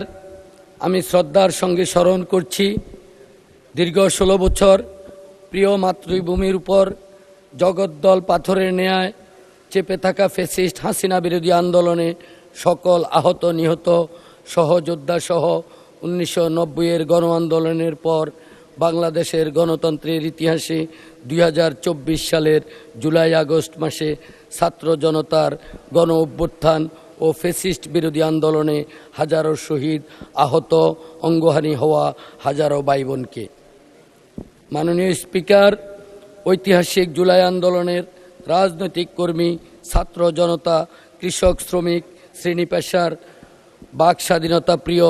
আমি শ্রদ্ধার সঙ্গে স্মরণ করছি দীর্ঘ 16 বছর প্রিয় মাতৃভূমির উপর জগদ্দল পাথরের ন্যায় চেপে থাকা ফ্যাসিস্ট হাসিনা বিরোধী আন্দোলনে সকল আহত নিহত সহযোদ্ধা সহ 1990-এর গণ আন্দোলনের পর বাংলাদেশের গণতন্ত্রের ইতিহাসে 2024 সালের জুলাই আগস্ট মাসে ছাত্র জনতার গণ অভ্যুত্থান ও ফ্যাসিস্ট বিরোধী আন্দোলনে হাজারো শহীদ, আহত, অঙ্গহানি হওয়া হাজারো ভাই বোনকে। মাননীয় স্পিকার, ঐতিহাসিক জুলাই আন্দোলনের রাজনৈতিক কর্মী, ছাত্র জনতা, কৃষক, শ্রমিক, শ্রেণী পেশার, বাক স্বাধীনতা প্রিয়,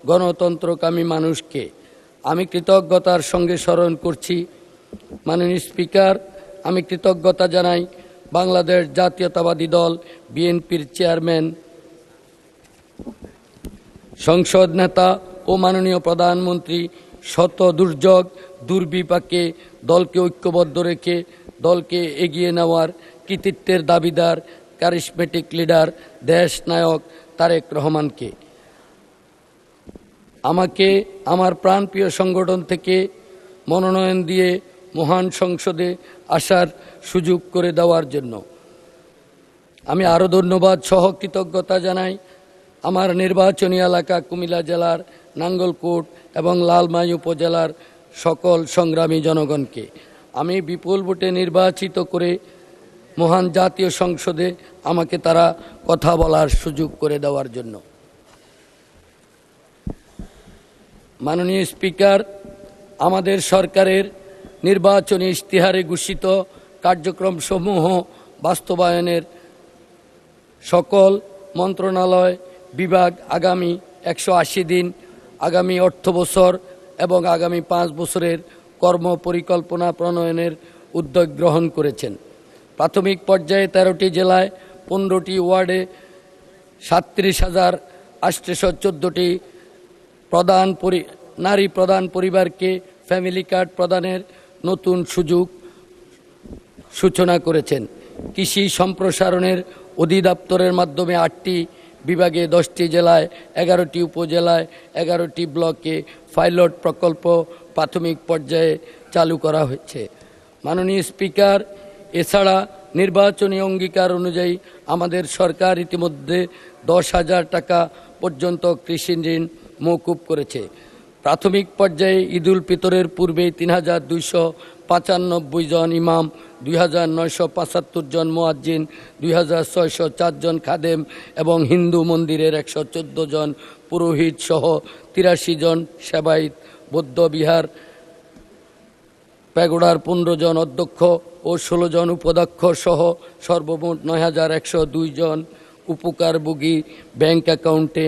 গণতন্ত্রকামী মানুষকে আমি কৃতজ্ঞতার সঙ্গে স্মরণ করছি। মাননীয় স্পিকার, আমি কৃতজ্ঞতা জানাই বাংলাদেশ জাতীয়তাবাদী দল বিএনপির চেয়ারম্যান, সংসদ নেতা ও মাননীয় প্রধানমন্ত্রী শত দুর্যোগ দুর্বিপাকে দলকে ঐক্যবদ্ধ রেখে দলকে এগিয়ে নেওয়ার কৃতিত্বের দাবিদার ক্যারিসমেটিক লিডার দেশ নায়ক তারেক রহমানকে। আমাকে আমার প্রাণপ্রিয় সংগঠন থেকে মনোনয়ন দিয়ে মহান সংসদে আসার সুযোগ করে দেওয়ার জন্য আমি আরও ধন্যবাদ সহ কৃতজ্ঞতা জানাই আমার নির্বাচনী এলাকা কুমিল্লা জেলার নাঙ্গলকোট এবং লালমাই উপজেলার সকল সংগ্রামী জনগণকে। আমি বিপুল ভোটে নির্বাচিত করে মহান জাতীয় সংসদে আমাকে তারা কথা বলার সুযোগ করে দেওয়ার জন্য। মাননীয় স্পিকার, আমাদের সরকারের নির্বাচনী ইশতেহারে ঘোষিত কার্যক্রমসমূহ বাস্তবায়নের সকল মন্ত্রণালয় বিভাগ আগামী 180 দিন, আগামী অর্থবছর এবং আগামী 5 বছরের কর্মপরিকল্পনা প্রণয়নের উদ্যোগ গ্রহণ করেছেন। প্রাথমিক পর্যায়ে 13টি জেলায় 15টি ওয়ার্ডে 37,814টি নারী প্রধান পরিবারকে ফ্যামিলি কার্ড প্রদানের নতুন সুযোগ সূচনা করেছেন। কৃষি সম্প্রসারণের অধিদপ্তরের মাধ্যমে 8টি বিভাগে 10টি জেলায় 11টি উপজেলায় 11টি ব্লকে পাইলট প্রকল্প প্রাথমিক পর্যায়ে চালু করা হয়েছে। মাননীয় স্পিকার, এছাড়া নির্বাচনী অঙ্গীকার অনুযায়ী আমাদের সরকার ইতিমধ্যে 10,000 টাকা পর্যন্ত কৃষি ঋণ মওকুফ করেছে। প্রাথমিক পর্যায়ে ঈদুল ফিতরের পূর্বে 3,295 জন ইমাম, 2,975 জন মুয়াজ্জিন, 2,604 জন খাদেম এবং হিন্দু মন্দিরের 114 জন পুরোহিত সহ 83 জন সেবায়িত, বৌদ্ধ বিহার প্যাগোডার 15 জন অধ্যক্ষ ও 16 জন উপাধ্যক্ষ সহ সর্বমোট 9,102 জন উপকারভোগী ব্যাংক অ্যাকাউন্টে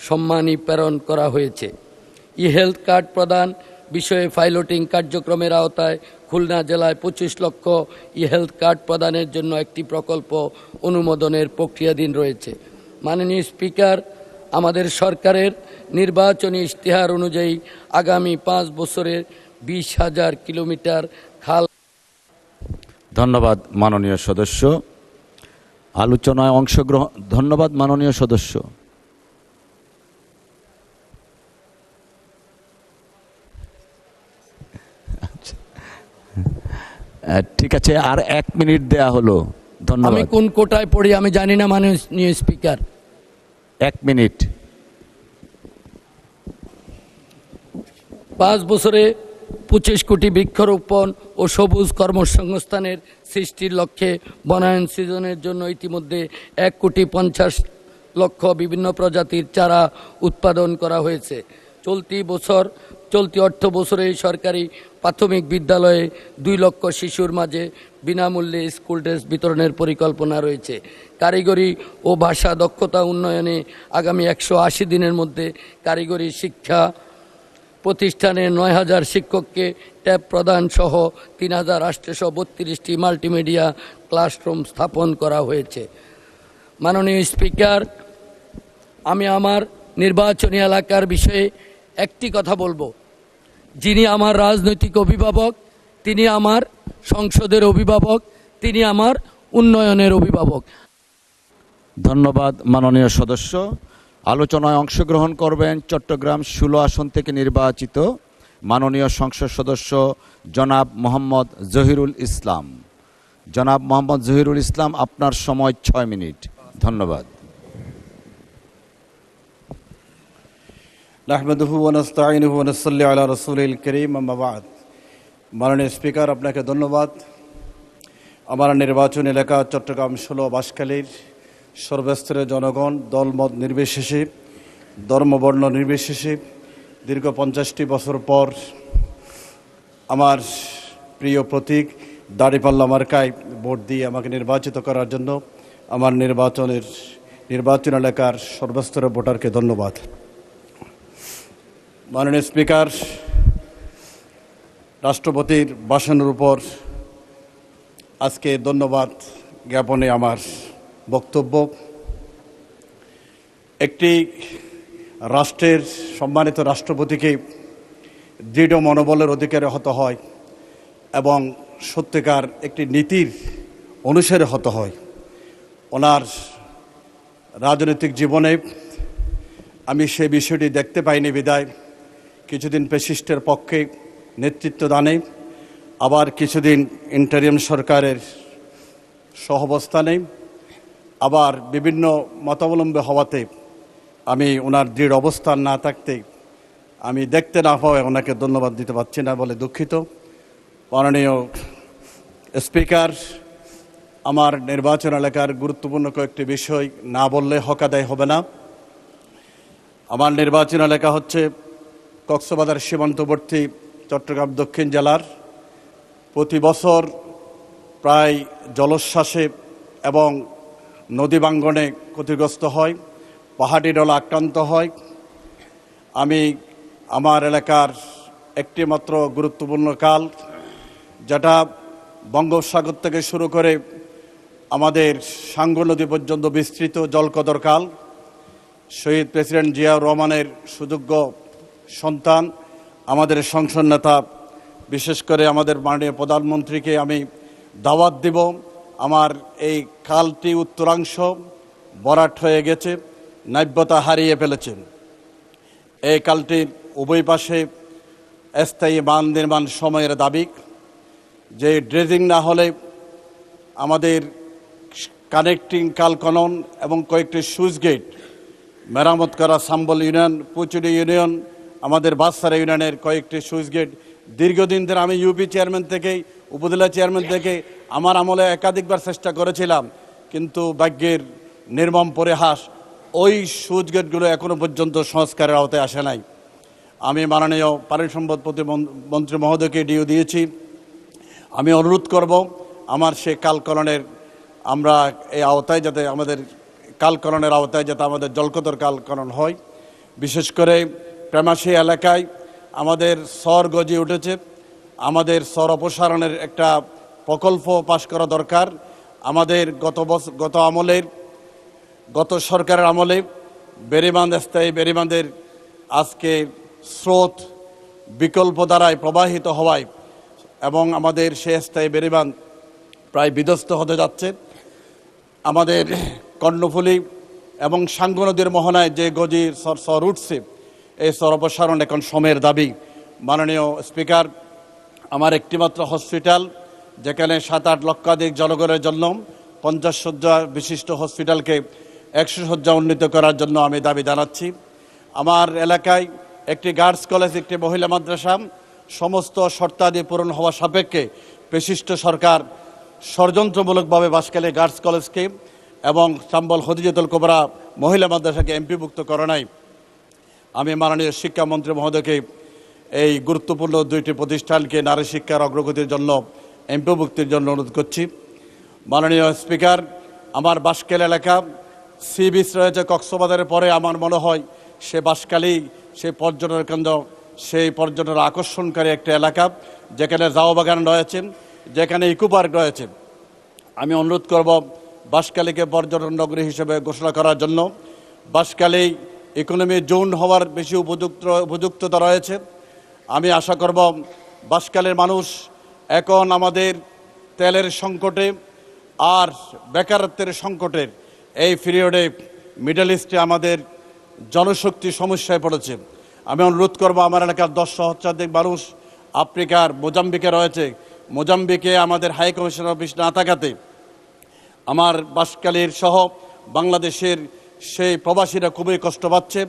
সম্মানী প্রেরণ করা হয়েছে। ই হেলথ কার্ড প্রদান বিষয়ে পাইলটিং কার্যক্রমের আওতায় খুলনা জেলায় 25 লক্ষ ই হেলথ কার্ড প্রদানের জন্য একটি প্রকল্প অনুমোদনের প্রক্রিয়াধীন রয়েছে। মাননীয় স্পিকার, আমাদের সরকারের নির্বাচনী ইশতেহার অনুযায়ী আগামী 5 বছরের 20,000 কিলোমিটার খাল। ধন্যবাদ মাননীয় সদস্য। আলোচনায় অংশগ্রহণ। ধন্যবাদ মাননীয় সদস্য। ঠিক আছে, আর 1 মিনিট দেয়া হলো। ধন্যবাদ। আমি কোন কোটায় পড়ি আমি জানি না মাননীয় স্পিকার। 1 মিনিট। 5 বছরে 25 কোটি বৃক্ষরোপণ ও সবুজ কর্মসংস্থানের সৃষ্টির লক্ষ্যে বনায়ন সৃজনের জন্য ইতিমধ্যে 1,50,00,000 বিভিন্ন প্রজাতির চারা উৎপাদন করা হয়েছে। চলতি অর্থ বছরে সরকারি প্রাথমিক বিদ্যালয়ে 2 লক্ষ শিশুর মাঝে বিনামূল্যে স্কুল ড্রেস বিতরণের পরিকল্পনা রয়েছে। কারিগরি ও ভাষা দক্ষতা উন্নয়নে আগামী 180 দিনের মধ্যে কারিগরি শিক্ষা প্রতিষ্ঠানের 9,000 শিক্ষককে ট্যাব প্রদান সহ 3,832টি মাল্টিমিডিয়া ক্লাসরুম স্থাপন করা হয়েছে। মাননীয় স্পিকার, আমি আমার নির্বাচনী এলাকার বিষয়ে একটি কথা বলবো। যিনি আমার রাজনৈতিক অভিভাবক, তিনি আমার সংসদের অভিভাবক, তিনি আমার উন্নয়নের অভিভাবক। ধন্যবাদ মাননীয় সদস্য। আলোচনায় অংশগ্রহণ করবেন চট্টগ্রাম 16 আসন থেকে নির্বাচিত মাননীয় সংসদ সদস্য জনাব মোহাম্মদ জহিরুল ইসলাম। জনাব মোহাম্মদ জহিরুল ইসলাম, আপনার সময় 6 মিনিট। ধন্যবাদ। নাহমাদুহু ওয়া নাস্তাঈনুহু ওয়া নুসাল্লি আলা রাসূলিল কারীম, আম্মা বা'দ। মাননীয় স্পিকার, আপনাকে ধন্যবাদ। আমার নির্বাচন এলাকা চট্টগ্রাম 16 বাঁশখালীর সর্বস্তরের জনগণ, দলমত নির্বিশেষে, ধর্মবর্ণ নির্বিশেষে দীর্ঘ 50টি বছর পর আমার প্রিয় প্রতীক দাঁড়িপাল্লা মার্কায় ভোট দিয়ে আমাকে নির্বাচিত করার জন্য আমার নির্বাচন এলাকার সর্বস্তরের ভোটারকে ধন্যবাদ। মাননীয় স্পিকার, রাষ্ট্রপতির ভাষণের উপর আজকে ধন্যবাদ জ্ঞাপনে আমার বক্তব্য। একটি রাষ্ট্রের সম্মানিত রাষ্ট্রপতিকে দৃঢ় মনোবলের অধিকারী হতে হয় এবং সত্যিকার একটি নীতির অনুসারে হতে হয়। ওনার রাজনৈতিক জীবনে আমি সে বিষয়টি দেখতে পাইনি বিদায় কিছুদিন পেশিস্টের পক্ষে নেতৃত্ব দানে, আবার কিছুদিন ইন্টারিম সরকারের সহাবস্থানে, আবার বিভিন্ন মতাবলম্বী হওয়াতে আমি ওনার দৃঢ় অবস্থান না থাকতে আমি দেখতে না পাওয়ায় ওনাকে ধন্যবাদ দিতে পারছি না বলে দুঃখিত। মাননীয় স্পিকার, আমার নির্বাচন এলাকার গুরুত্বপূর্ণ কয়েকটি বিষয় না বললে হক আদায় হবে না। আমার নির্বাচন এলাকা হচ্ছে কক্সবাজার সীমান্তবর্তী চট্টগ্রাম দক্ষিণ জেলার। প্রতি বছর প্রায় জলোচ্ছ্বাসে এবং নদী ভাঙ্গনে ক্ষতিগ্রস্ত হয়, পাহাড়ি ডলা আক্রান্ত হয়। আমি আমার এলাকার একটি মাত্র গুরুত্বপূর্ণ খাল, যেটা বঙ্গোপসাগর থেকে শুরু করে আমাদের সাঙ্গু নদী পর্যন্ত বিস্তৃত জলকদর খাল, শহীদ প্রেসিডেন্ট জিয়াউর রহমানের সুযোগ্য সন্তান, আমাদের সংসদ নেতা, বিশেষ করে আমাদের মাননীয় প্রধানমন্ত্রীকে আমি দাওয়াত দিব। আমার এই খালটি উত্তরাংশ ভরাট হয়ে গেছে, নাব্যতা হারিয়ে ফেলেছেন। এই খালটির উভয় পাশে স্থায়ী বাঁধ নির্মাণ সময়ের দাবি, যে ড্রেজিং না হলে আমাদের কানেক্টিং খাল খনন এবং কয়েকটি সুইচ গেট মেরামত করা, সাম্বল ইউনিয়ন, পুচুরি ইউনিয়ন, আমাদের বাসারা ইউনিয়নের কয়েকটি সুইচ গেট দীর্ঘদিন ধরে আমি ইউপি চেয়ারম্যান থেকে, উপজেলা চেয়ারম্যান থেকে আমার আমলে একাধিকবার চেষ্টা করেছিলাম, কিন্তু ভাগ্যের নির্মম পরিহাস, ওই সুইচ গেটগুলো এখনো পর্যন্ত সংস্কারের আওতায় আসে নাই। আমি মাননীয় পানি সম্পদ প্রতিমন্ত্রী মহোদয়কে ডিও দিয়েছি। আমি অনুরোধ করব আমার সে কালকলনের আমরা এই আওতায় যাতে আমাদের কালকলনের আওতায় যাতে আমাদের জলকদর কালকলন হয়। বিশেষ করে প্রেমাশী এলাকায় আমাদের সর গজিয়ে উঠেছে, আমাদের সর অপসারণের একটা প্রকল্প পাশ করা দরকার। আমাদের গত সরকারের আমলে বেড়িবাঁধ, স্থায়ী বেড়িবাঁধের আজকে স্রোত বিকল্প দ্বারায় প্রবাহিত হওয়ায় এবং আমাদের সে স্থায়ী বেড়িবাঁধ প্রায় বিধ্বস্ত হতে যাচ্ছে। আমাদের কর্ণফুলী এবং সাঙ্গু নদীর মোহনায় যে গজি সর উঠছে, এই সর অপসারণ এখন সময়ের দাবি। মাননীয় স্পিকার, আমার একটিমাত্র হসপিটাল, যেখানে 7-8 লক্ষাধিক জনগণের জন্য 50 শয্যা বিশিষ্ট হসপিটালকে 100 শয্যা উন্নীত করার জন্য আমি দাবি জানাচ্ছি। আমার এলাকায় একটি গার্লস কলেজ, একটি মহিলা মাদ্রাসা, সমস্ত শর্তাদি পূরণ হওয়া সাপেক্ষে বিশিষ্ট সরকার ষড়যন্ত্রমূলকভাবে বাঁশখালী গার্লস কলেজকে এবং সাম্বল খদিজাতুল কুবরা মহিলা মাদ্রাসাকে এমপিভুক্ত করে নাই। আমি মাননীয় শিক্ষামন্ত্রী মহোদয়কে এই গুরুত্বপূর্ণ দুইটি প্রতিষ্ঠানকে নারী শিক্ষার অগ্রগতির জন্য এমপিভুক্তির জন্য অনুরোধ করছি। মাননীয় স্পিকার, আমার বাঁশখালী এলাকা সি বিচ রয়েছে কক্সবাজারের পরে, আমার মনে হয় সে বাঁশখালী সেই পর্যটন কেন্দ্র, সেই পর্যটন আকর্ষণকারী একটা এলাকা, যেখানে জাও বাগান রয়েছে, যেখানে ইকো পার্ক রয়েছে। আমি অনুরোধ করব বাঁশখালীকে পর্যটন নগরী হিসেবে ঘোষণা করার জন্য। বাঁশখালী ইকোনমি জোন হওয়ার বেশি উপযুক্ততা রয়েছে। আমি আশা করব বাঁশখালীর মানুষ এখন আমাদের তেলের সংকটে আর বেকারত্বের সংকটের এই পিরিয়ডে মিডল ইস্টে আমাদের জনশক্তি সমস্যায় পড়েছে। আমি অনুরোধ করব আমার এলাকার 10 সহস্রাধিক মানুষ আফ্রিকার মোজাম্বিকে রয়েছে। মোজাম্বিকে আমাদের হাই কমিশনার অফিস না থাকাতে আমার বাঁশখালীর সহ বাংলাদেশের সেই প্রবাসীরা খুবই কষ্ট পাচ্ছে,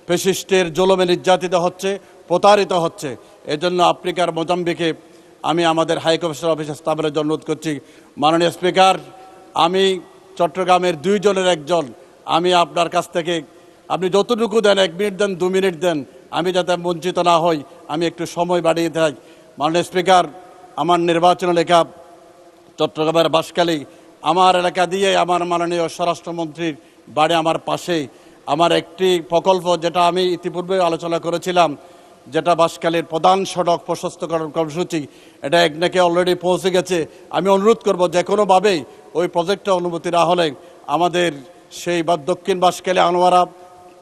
ফ্যাসিস্টের জুলুমে নির্যাতিত হচ্ছে, প্রতারিত হচ্ছে। এজন্য আফ্রিকার মোজাম্বিকে আমি আমাদের হাই কমিশনার অফিসে স্থাপনের জন্য অনুরোধ করছি। মাননীয় স্পিকার, আমি চট্টগ্রামের 2 জনের একজন, আমি আপনার কাছ থেকে আপনি যতটুকু দেন, 1 মিনিট দেন, 2 মিনিট দেন, আমি যাতে বঞ্চিত না হই, আমি একটু সময় বাড়িয়ে দেই। মাননীয় স্পিকার, আমার নির্বাচন এলাকা চট্টগ্রামের বাঁশখালী, আমার এলাকা দিয়ে আমার মাননীয় স্বরাষ্ট্রমন্ত্রীর বাড়ি আমার পাশে। আমার একটি প্রকল্প, যেটা আমি ইতিপূর্বে আলোচনা করেছিলাম, যেটা বাঁশখালীর প্রধান সড়ক প্রশস্তকরণ কর্মসূচি, এটা একনাকে অলরেডি পৌঁছে গেছে। আমি অনুরোধ করব যে কোনোভাবেই ওই প্রজেক্টটা অনুমতি না হলে আমাদের সেই দক্ষিণ বাঁশখালী, আনোয়ারা,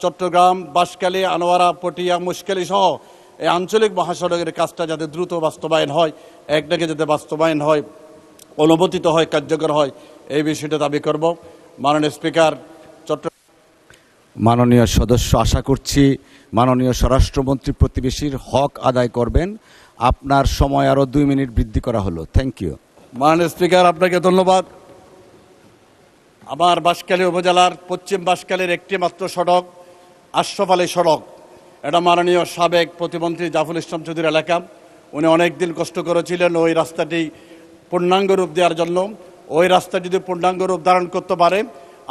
চট্টগ্রাম, বাঁশখালী, আনোয়ারা, পটিয়া, মুশখালী সহ এই আঞ্চলিক মহাসড়কের কাজটা যাতে দ্রুত বাস্তবায়ন হয়, একনাকে যাতে বাস্তবায়ন হয়, অনুমোদিত হয়, কার্যকর হয়, এই বিষয়টা দাবি করব। মাননীয় স্পিকার, মাননীয় সদস্য, আশা করছি মাননীয় স্বরাষ্ট্রমন্ত্রী প্রতিবেশীর হক আদায় করবেন। আপনার সময় আরও 2 মিনিট বৃদ্ধি করা হলো। Thank you. মাননীয় স্পিকার, আপনাকে ধন্যবাদ। আমার বাঁশখালী উপজেলার পশ্চিম বাঁশখালীর একটি মাত্র সড়ক, আশরাফ আলী সড়ক, এটা মাননীয় সাবেক প্রতিমন্ত্রী জাফর ইসলাম চৌধুরীর এলাকা। উনি অনেক দিন কষ্ট করেছিলেন ওই রাস্তাটি পূর্ণাঙ্গ রূপ দেওয়ার জন্য। ওই রাস্তা যদি পূর্ণাঙ্গ রূপ ধারণ করতে পারে,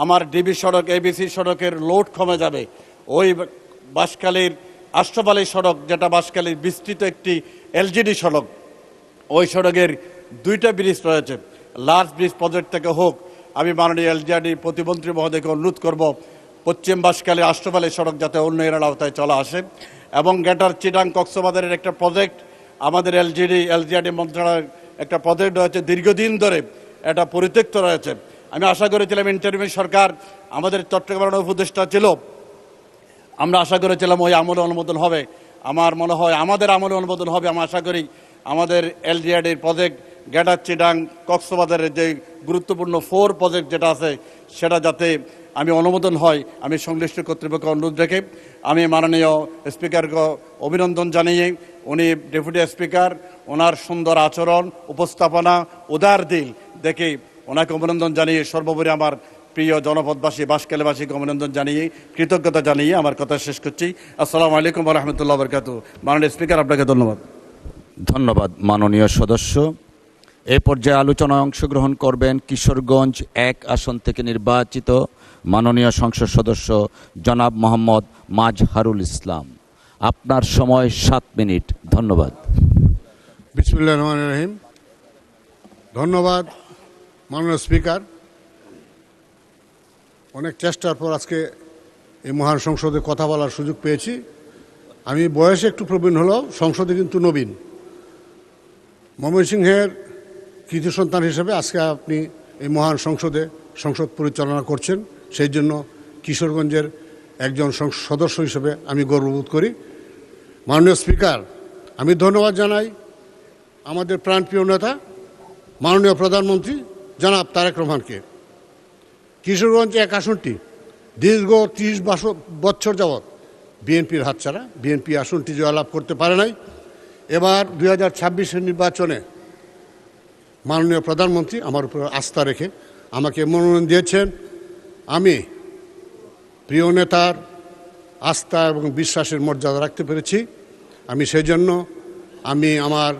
আমার ডিবি সড়ক, এবিসি সড়কের লোড কমে যাবে। ওই বাঁশখালীর আশরাফ আলী সড়ক, যেটা বাঁশখালীর বিস্তৃত একটি এলজিডি সড়ক, ওই সড়কের 2টা ব্রিজ রয়েছে। লার্জ ব্রিজ প্রজেক্ট থেকে হোক, আমি মাননীয় এলজিআরডি প্রতিমন্ত্রী মহোদয়কে অনুরোধ করব পশ্চিম বাঁশখালী আশরাফ আলী সড়ক যাতে উন্নয়নের আওতায় চলে আসে। এবং গ্রেটার চিটাং কক্সবাজারের একটা প্রজেক্ট আমাদের এলজিআরডি মন্ত্রণালয়ের একটা প্রজেক্ট রয়েছে, দীর্ঘদিন ধরে এটা পরিত্যক্ত রয়েছে। আমি আশা করেছিলাম ইন্টারিম সরকার, আমাদের চট্টগ্রামের উপদেষ্টা ছিল, আমরা আশা করেছিলাম ওই আমলে অনুমোদন হবে। আমার মনে হয় আমাদের আমলে অনুমোদন হবে। আমি আশা করি আমাদের এলজিআরডির প্রজেক্ট গ্রেটার চিটাং কক্সবাজারের যে গুরুত্বপূর্ণ 4 প্রজেক্ট যেটা আছে সেটা যাতে আমি অনুমোদন হয়, আমি সংশ্লিষ্ট কর্তৃপক্ষকে অনুরোধ রেখে আমি মাননীয় স্পিকারকে অভিনন্দন জানিয়ে, উনি ডেপুটি স্পিকার, ওনার সুন্দর আচরণ, উপস্থাপনা, উদার দিল দেখে ওনাকে অভিনন্দন জানিয়ে সর্বোপরি আমার প্রিয় জনপদবাসী বাঁশখালীবাসীকে অভিনন্দন জানিয়ে কৃতজ্ঞতা জানিয়ে আমার কথা শেষ করছি। আসসালামু আলাইকুম ওয়া রাহমাতুল্লাহি ওয়া বারাকাতুহু। মাননীয় স্পিকার, আপনাকে ধন্যবাদ। ধন্যবাদ মাননীয় সদস্য। এই পর্যায়ে আলোচনায় অংশগ্রহণ করবেন কিশোরগঞ্জ 1 আসন থেকে নির্বাচিত মাননীয় সংসদ সদস্য জনাব মোহাম্মদ মাজহারুল ইসলাম। আপনার সময় 7 মিনিট। ধন্যবাদ। বিসমিল্লাহির রহমানির রহিম। ধন্যবাদ মাননীয় স্পিকার। অনেক চেষ্টার পর আজকে এই মহান সংসদে কথা বলার সুযোগ পেয়েছি। আমি বয়সে একটু প্রবীণ হলেও সংসদে কিন্তু নবীন। ময়মনসিংহের কৃতি সন্তান হিসেবে আজকে আপনি এই মহান সংসদে সংসদ পরিচালনা করছেন, সেই জন্য কিশোরগঞ্জের একজন সদস্য হিসেবে আমি গর্ববোধ করি। মাননীয় স্পিকার, আমি ধন্যবাদ জানাই আমাদের প্রাণপ্রিয় নেতা মাননীয় প্রধানমন্ত্রী জনাব তারেক রহমানকে। কিশোরগঞ্জ 1 আসনটি দীর্ঘ 30 বছর যাবৎ বিএনপির হাতছাড়া। বিএনপি আসনটি জয়লাভ করতে পারে নাই। এবার 2026-এর নির্বাচনে মাননীয় প্রধানমন্ত্রী আমার উপর আস্থা রেখে আমাকে মনোনয়ন দিয়েছেন। আমি প্রিয় নেতার আস্থা এবং বিশ্বাসের মর্যাদা রাখতে পেরেছি। আমি সেই জন্য আমার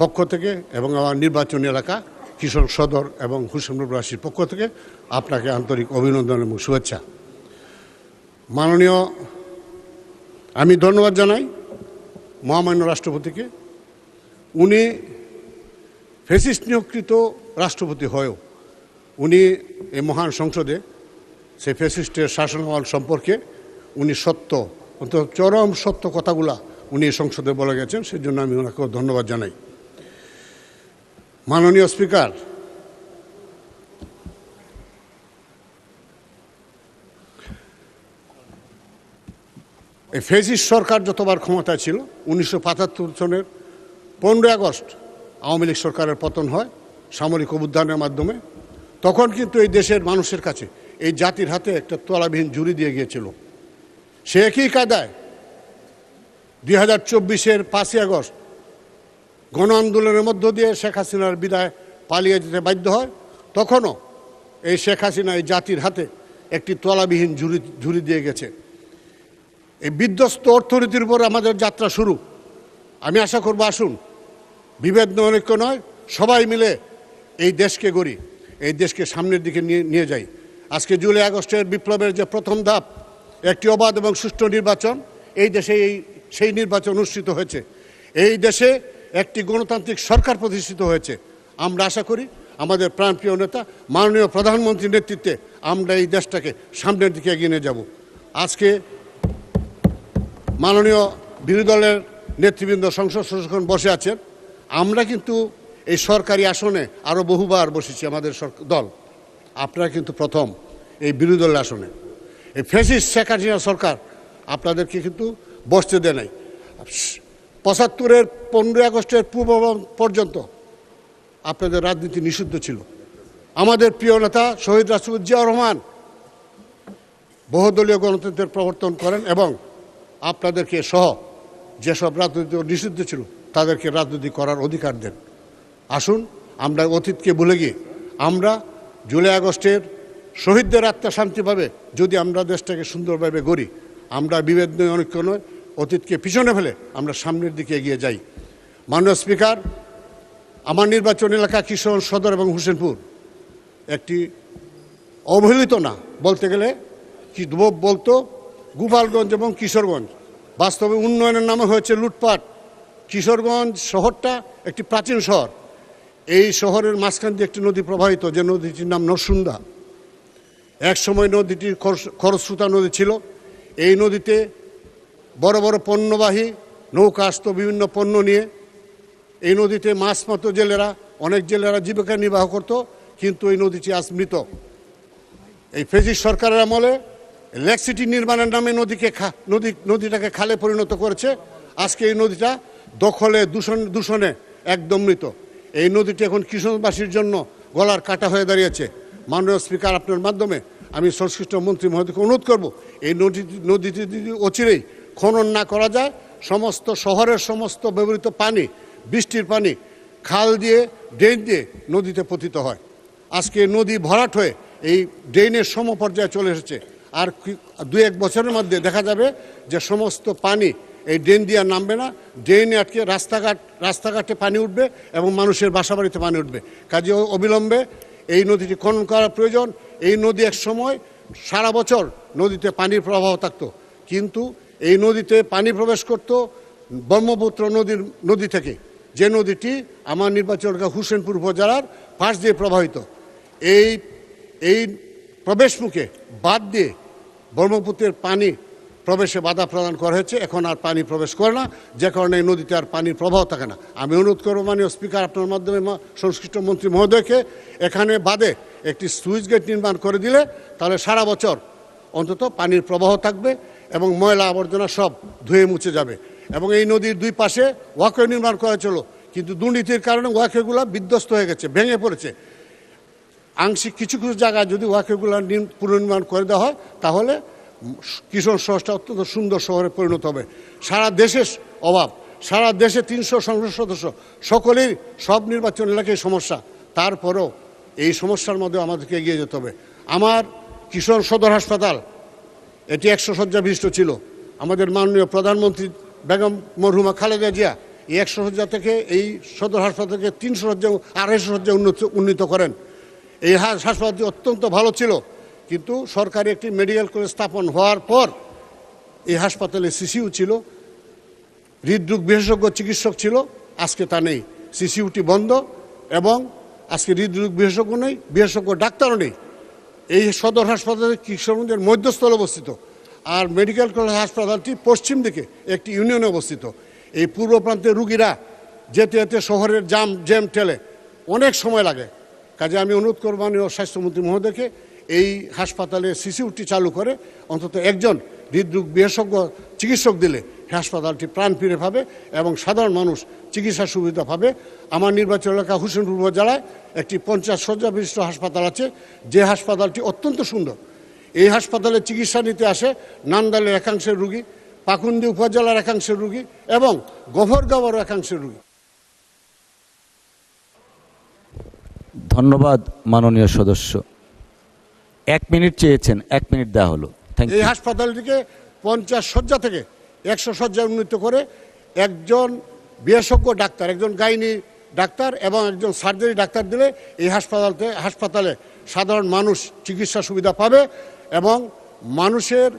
পক্ষ থেকে এবং আমার নির্বাচনী এলাকা কিশোর সদর এবং হোসেনপুরবাসীর পক্ষ থেকে আপনাকে আন্তরিক অভিনন্দন এবং শুভেচ্ছা। মাননীয়, আমি ধন্যবাদ জানাই মহামান্য রাষ্ট্রপতিকে। উনি ফ্যাসিস্ট নিয়োগকৃত রাষ্ট্রপতি হয়েও উনি এই মহান সংসদে সেই ফ্যাসিস্টের শাসনামল সম্পর্কে উনি সত্য, অন্তত চরম সত্য কথাগুলা উনি সংসদে বলে গেছেন, সেই জন্য আমি ওনাকেও ধন্যবাদ জানাই। মাননীয় স্পিকার, এই ফ্যাসিস্ট সরকার যতবার ক্ষমতায় ছিল, 1975 সনের 15 আগস্ট আওয়ামী লীগ সরকারের পতন হয় সামরিক অভ্যুত্থানের মাধ্যমে। তখন কিন্তু এই দেশের মানুষের কাছে এই জাতির হাতে একটা তলাবিহীন জুরি দিয়ে গিয়েছিল। সে একই কায়দায় 2024-এর 5 আগস্ট গণ আন্দোলনের মধ্য দিয়ে শেখ হাসিনার বিদায় পালিয়ে যেতে বাধ্য হয়। তখনও এই শেখ হাসিনা এই জাতির হাতে একটি তলাবিহীন ঝুরি দিয়ে গেছে। এই বিধ্বস্ত অর্থনীতির উপর আমাদের যাত্রা শুরু। আমি আশা করব, আসুন বিভেদ ঐক্য নয়, সবাই মিলে এই দেশকে গড়ি, এই দেশকে সামনের দিকে নিয়ে যাই। আজকে জুলাই আগস্টের বিপ্লবের যে প্রথম ধাপ, একটি অবাধ এবং সুষ্ঠু নির্বাচন, এই দেশে সেই নির্বাচন অনুষ্ঠিত হয়েছে। এই দেশে একটি গণতান্ত্রিক সরকার প্রতিষ্ঠিত হয়েছে। আমরা আশা করি আমাদের প্রাণপ্রিয় নেতা মাননীয় প্রধানমন্ত্রীর নেতৃত্বে আমরা এই দেশটাকে সামনের দিকে এগিয়ে নিয়ে যাব। আজকে মাননীয় বিরোধী দলের নেতৃবৃন্দ সংসদ সদস্যগণ বসে আছেন। আমরা কিন্তু এই সরকারি আসনে আরও বহুবার বসেছি আমাদের দল। আপনারা কিন্তু প্রথম এই বিরোধী দলের আসনে। এই ফ্যাসিস্ট শেখ হাসিনা সরকার আপনাদেরকে কিন্তু বসতে দেয় নাই। 75-এর 15 আগস্টের পূর্ব পর্যন্ত আপনাদের রাজনীতি নিষিদ্ধ ছিল। আমাদের প্রিয় নেতা শহীদ রাষ্ট্রপতি জিয়াউর রহমান বহুদলীয় গণতন্ত্রের প্রবর্তন করেন এবং আপনাদেরকে সহ যেসব রাজনীতি নিষিদ্ধ ছিল তাদেরকে রাজনীতি করার অধিকার দেন। আসুন আমরা অতীতকে ভুলে গিয়ে আমরা জুলাই আগস্টের শহীদদের আত্মা শান্তি পাবে যদি আমরা দেশটাকে সুন্দরভাবে গড়ি। আমরা বিভেদ নয়, অনৈক্য নয়, অতীতকে পিছনে ফেলে আমরা সামনের দিকে এগিয়ে যাই। মাননীয় স্পিকার, আমার নির্বাচন এলাকা কিশোরগঞ্জ সদর এবং হোসেনপুর একটি অবহেলিত না, বলতে গেলে কি বলতো গোপালগঞ্জ এবং কিশোরগঞ্জ, বাস্তবে উন্নয়নের নামে হয়েছে লুটপাট। কিশোরগঞ্জ শহরটা একটি প্রাচীন শহর। এই শহরের মাঝখান দিয়ে একটি নদী প্রবাহিত, যে নদীটির নাম নরসুন্দা। এক সময় নদীটি খরস্রোতা নদী ছিল। এই নদীতে বড় বড় পণ্যবাহী নৌকা আসত বিভিন্ন পণ্য নিয়ে। এই নদীতে মাছ মারত জেলেরা, অনেক জেলেরা জীবিকা নির্বাহ করত, কিন্তু এই নদীটি আজ মৃত। এই ফেসিস্ট সরকারের আমলে লেক সিটি নির্মাণের নামে নদীটাকে খালে পরিণত করেছে। আজকে এই নদীটা দখলে দূষণে একদম মৃত। এই নদীটি এখন কৃষকবাসীর জন্য গলার কাটা হয়ে দাঁড়িয়েছে। মাননীয় স্পিকার, আপনার মাধ্যমে আমি সংশ্লিষ্ট মন্ত্রী মহোদয়কে অনুরোধ করব, এই নদীটি যদি অচিরেই খনন না করা যায়, সমস্ত শহরের সমস্ত ব্যবহৃত পানি, বৃষ্টির পানি খাল দিয়ে ড্রেন দিয়ে নদীতে পতিত হয়। আজকে নদী ভরাট হয়ে এই ড্রেনের সমপর্যায়ে চলে এসেছে। আর 2-1 বছরের মধ্যে দেখা যাবে যে সমস্ত পানি এই ড্রেন দিয়ে নামবে না, ড্রেনে আটকে রাস্তাঘাটে পানি উঠবে এবং মানুষের বাসাবাড়িতে পানি উঠবে। কাজে অবিলম্বে এই নদীটি খনন করা প্রয়োজন। এই নদী এক সময় সারা বছর নদীতে পানির প্রবাহ থাকতো, কিন্তু এই নদীতে পানি প্রবেশ করত ব্রহ্মপুত্র নদী থেকে, যে নদীটি আমার নির্বাচন এলাকা হোসেনপুর উপজেলার পাশ দিয়ে প্রবাহিত। এই প্রবেশমুখে বাদ দিয়ে ব্রহ্মপুত্রের পানি প্রবেশে বাধা প্রদান করা হয়েছে। এখন আর পানি প্রবেশ করে না, যে কারণে এই নদীতে আর পানির প্রবাহ থাকে না। আমি অনুরোধ করব মাননীয় স্পিকার, আপনার মাধ্যমে সংশ্লিষ্ট মন্ত্রী মহোদয়কে এখানে বাদে একটি সুইচ গেট নির্মাণ করে দিলে তাহলে সারা বছর অন্তত পানির প্রবাহ থাকবে এবং ময়লা আবর্জনা সব ধুয়ে মুছে যাবে। এবং এই নদীর 2 পাশে ওয়াকওয়ে নির্মাণ করা ছিল, কিন্তু দুর্নীতির কারণে ওয়াকওয়েগুলো বিধ্বস্ত হয়ে গেছে, ভেঙে পড়েছে। আংশিক কিছু কিছু জায়গায় যদি ওয়াকওয়েগুলো পুনর্নির্মাণ করে দেওয়া হয়, তাহলে কিশোর শহরটা অত্যন্ত সুন্দর শহরে পরিণত হবে। সারা দেশের অভাব, সারা দেশে 300 সংসদ সদস্য, সকলেই সব নির্বাচন এলাকায় সমস্যা। তারপরেও এই সমস্যার মধ্যে আমাদেরকে এগিয়ে যেতে হবে। আমার কিশোর সদর হাসপাতাল এটি 100 শয্যা বিশিষ্ট ছিল। আমাদের মাননীয় প্রধানমন্ত্রী বেগম মরহুমা খালেদা জিয়া এই 100 শয্যা থেকে এই সদর হাসপাতালকে 300 শয্যা 250 শয্যা উন্নীত করেন। এই হাসপাতালটি অত্যন্ত ভালো ছিল, কিন্তু সরকারি একটি মেডিকেল কলেজ স্থাপন হওয়ার পর এই হাসপাতালে সিসিইউ ছিল, হৃদরোগ বিশেষজ্ঞ চিকিৎসক ছিল, আজকে তা নেই। সিসিইউটি বন্ধ এবং আজকে হৃদরোগ বিশেষজ্ঞ নেই, বিশেষজ্ঞ ডাক্তারও নেই। এই সদর হাসপাতালে কিশোরগঞ্জের মধ্যস্থলে অবস্থিত, আর মেডিকেল কলেজ হাসপাতালটি পশ্চিম দিকে একটি ইউনিয়নে অবস্থিত। এই পূর্ব প্রান্তের রুগীরা যেতে যেতে শহরের জ্যাম ঠেলে অনেক সময় লাগে। কাজে আমি অনুরোধ করব মাননীয় স্বাস্থ্যমন্ত্রী মহোদয়কে এই হাসপাতালে সিসিইউটি চালু করে অন্তত একজন হৃদরোগ বিশেষজ্ঞ চিকিৎসক দিলে হাসপাতালটি প্রাণ ফিরে পাবে এবং সাধারণ মানুষ চিকিৎসা সুবিধা পাবে। আমার নির্বাচন এলাকা হোসেনপুর উপজেলায় একটি 50 শয্যা বিশিষ্ট হাসপাতাল আছে, যে হাসপাতালটি অত্যন্ত সুন্দর। এই হাসপাতালে চিকিৎসা নিতে আসে নান্দালের একাংশের রুগী, পাকুন্দি উপজেলার একাংশের রুগী এবং গভরগাঁওয়ের একাংশের রুগী। ধন্যবাদ মাননীয় সদস্য। 1 মিনিট চেয়েছেন, 1 মিনিট দেওয়া হলো। থ্যাংক এই ইউ। হাসপাতালটিকে 50 শয্যা থেকে 100 শয্যা উন্নীত করে একজন বিশেষজ্ঞ ডাক্তার, একজন গাইনি ডাক্তার এবং একজন সার্জারি ডাক্তার দিলে এই হাসপাতালে সাধারণ মানুষ চিকিৎসা সুবিধা পাবে এবং মানুষের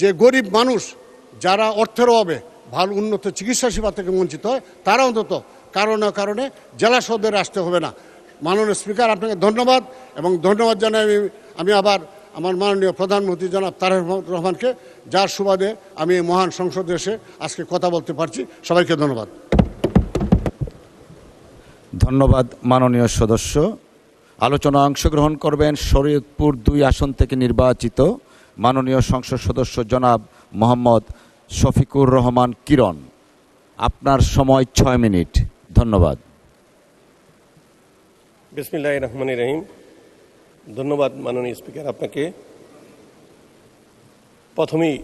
যে গরিব মানুষ যারা অর্থের অভাবে ভালো উন্নত চিকিৎসা সেবা থেকে বঞ্চিত হয়, তারা অন্তত কারণে জেলা সদরে আসতে হবে না। মাননীয় স্পিকার, আপনাকে ধন্যবাদ এবং ধন্যবাদ জানাই আমি আবার আমার মাননীয় প্রধানমন্ত্রী জনাব তারেক রহমানকে, যার সুবাদে আমি এই মহান সংসদে এসে আজকে কথা বলতে পারছি। সবাইকে ধন্যবাদ। ধন্যবাদ মাননীয় সদস্য। আলোচনায় অংশগ্রহণ করবেন শরীয়তপুর 2 আসন থেকে নির্বাচিত মাননীয় সংসদ সদস্য জনাব মোহাম্মদ শফিকুর রহমান কিরণ। আপনার সময় 6 মিনিট। ধন্যবাদ। বিসমিল্লাহির রহমানির রহিম। ধন্যবাদ মাননীয় স্পিকার আপনাকে। প্রথমেই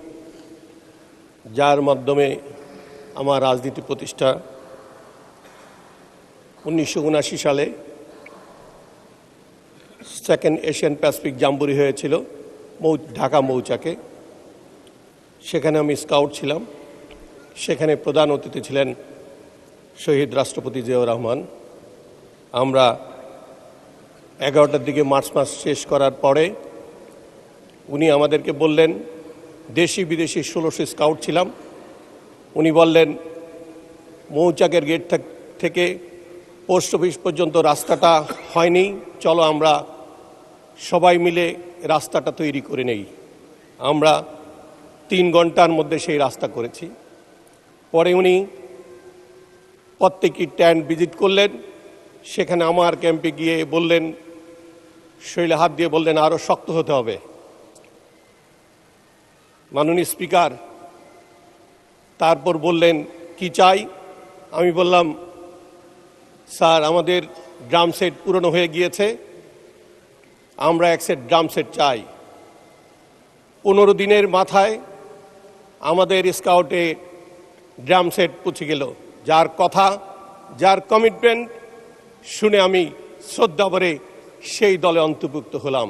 যার মাধ্যমে আমার রাজনীতি প্রতিষ্ঠা 1979 সালে সেকেন্ড এশিয়ান প্যাসিফিক জাম্বুরি হয়েছিল ঢাকা মৌচাকে। সেখানে আমি স্কাউট ছিলাম সেখানে প্রধান অতিথি ছিলেন শহীদ রাষ্ট্রপতি জিয়াউর রহমান। আমরা 11টার দিকে মার্চ মাস শেষ করার পরে উনি আমাদেরকে বললেন, দেশি বিদেশি 1600 স্কাউট ছিলাম, উনি বললেন মৌচাকের গেট থেকে পোস্ট অফিস পর্যন্ত রাস্তাটা হয়নি, চলো আমরা সবাই মিলে রাস্তাটা তৈরি করে নেই। আমরা 3 ঘন্টার মধ্যে সেই রাস্তা করেছি। পরে উনি প্রত্যেকটি ট্যান্ট ভিজিট করলেন, সেখানে আমার ক্যাম্পে গিয়ে বললেন, শরীরে হাত দিয়ে বললেন আরও শক্ত হতে হবে। মাননীয় স্পিকার তারপর বললেন কি চাই? আমি বললাম, স্যার আমাদের ড্রাম সেট পুরনো হয়ে গিয়েছে, আমরা এক সেট ড্রাম সেট চাই। 15 দিনের মাথায় আমাদের স্কাউটে ড্রাম সেট পৌঁছে গেল। যার কথা, যার কমিটমেন্ট শুনে আমি শ্রদ্ধা ভরে সেই দলে অন্তর্ভুক্ত হলাম।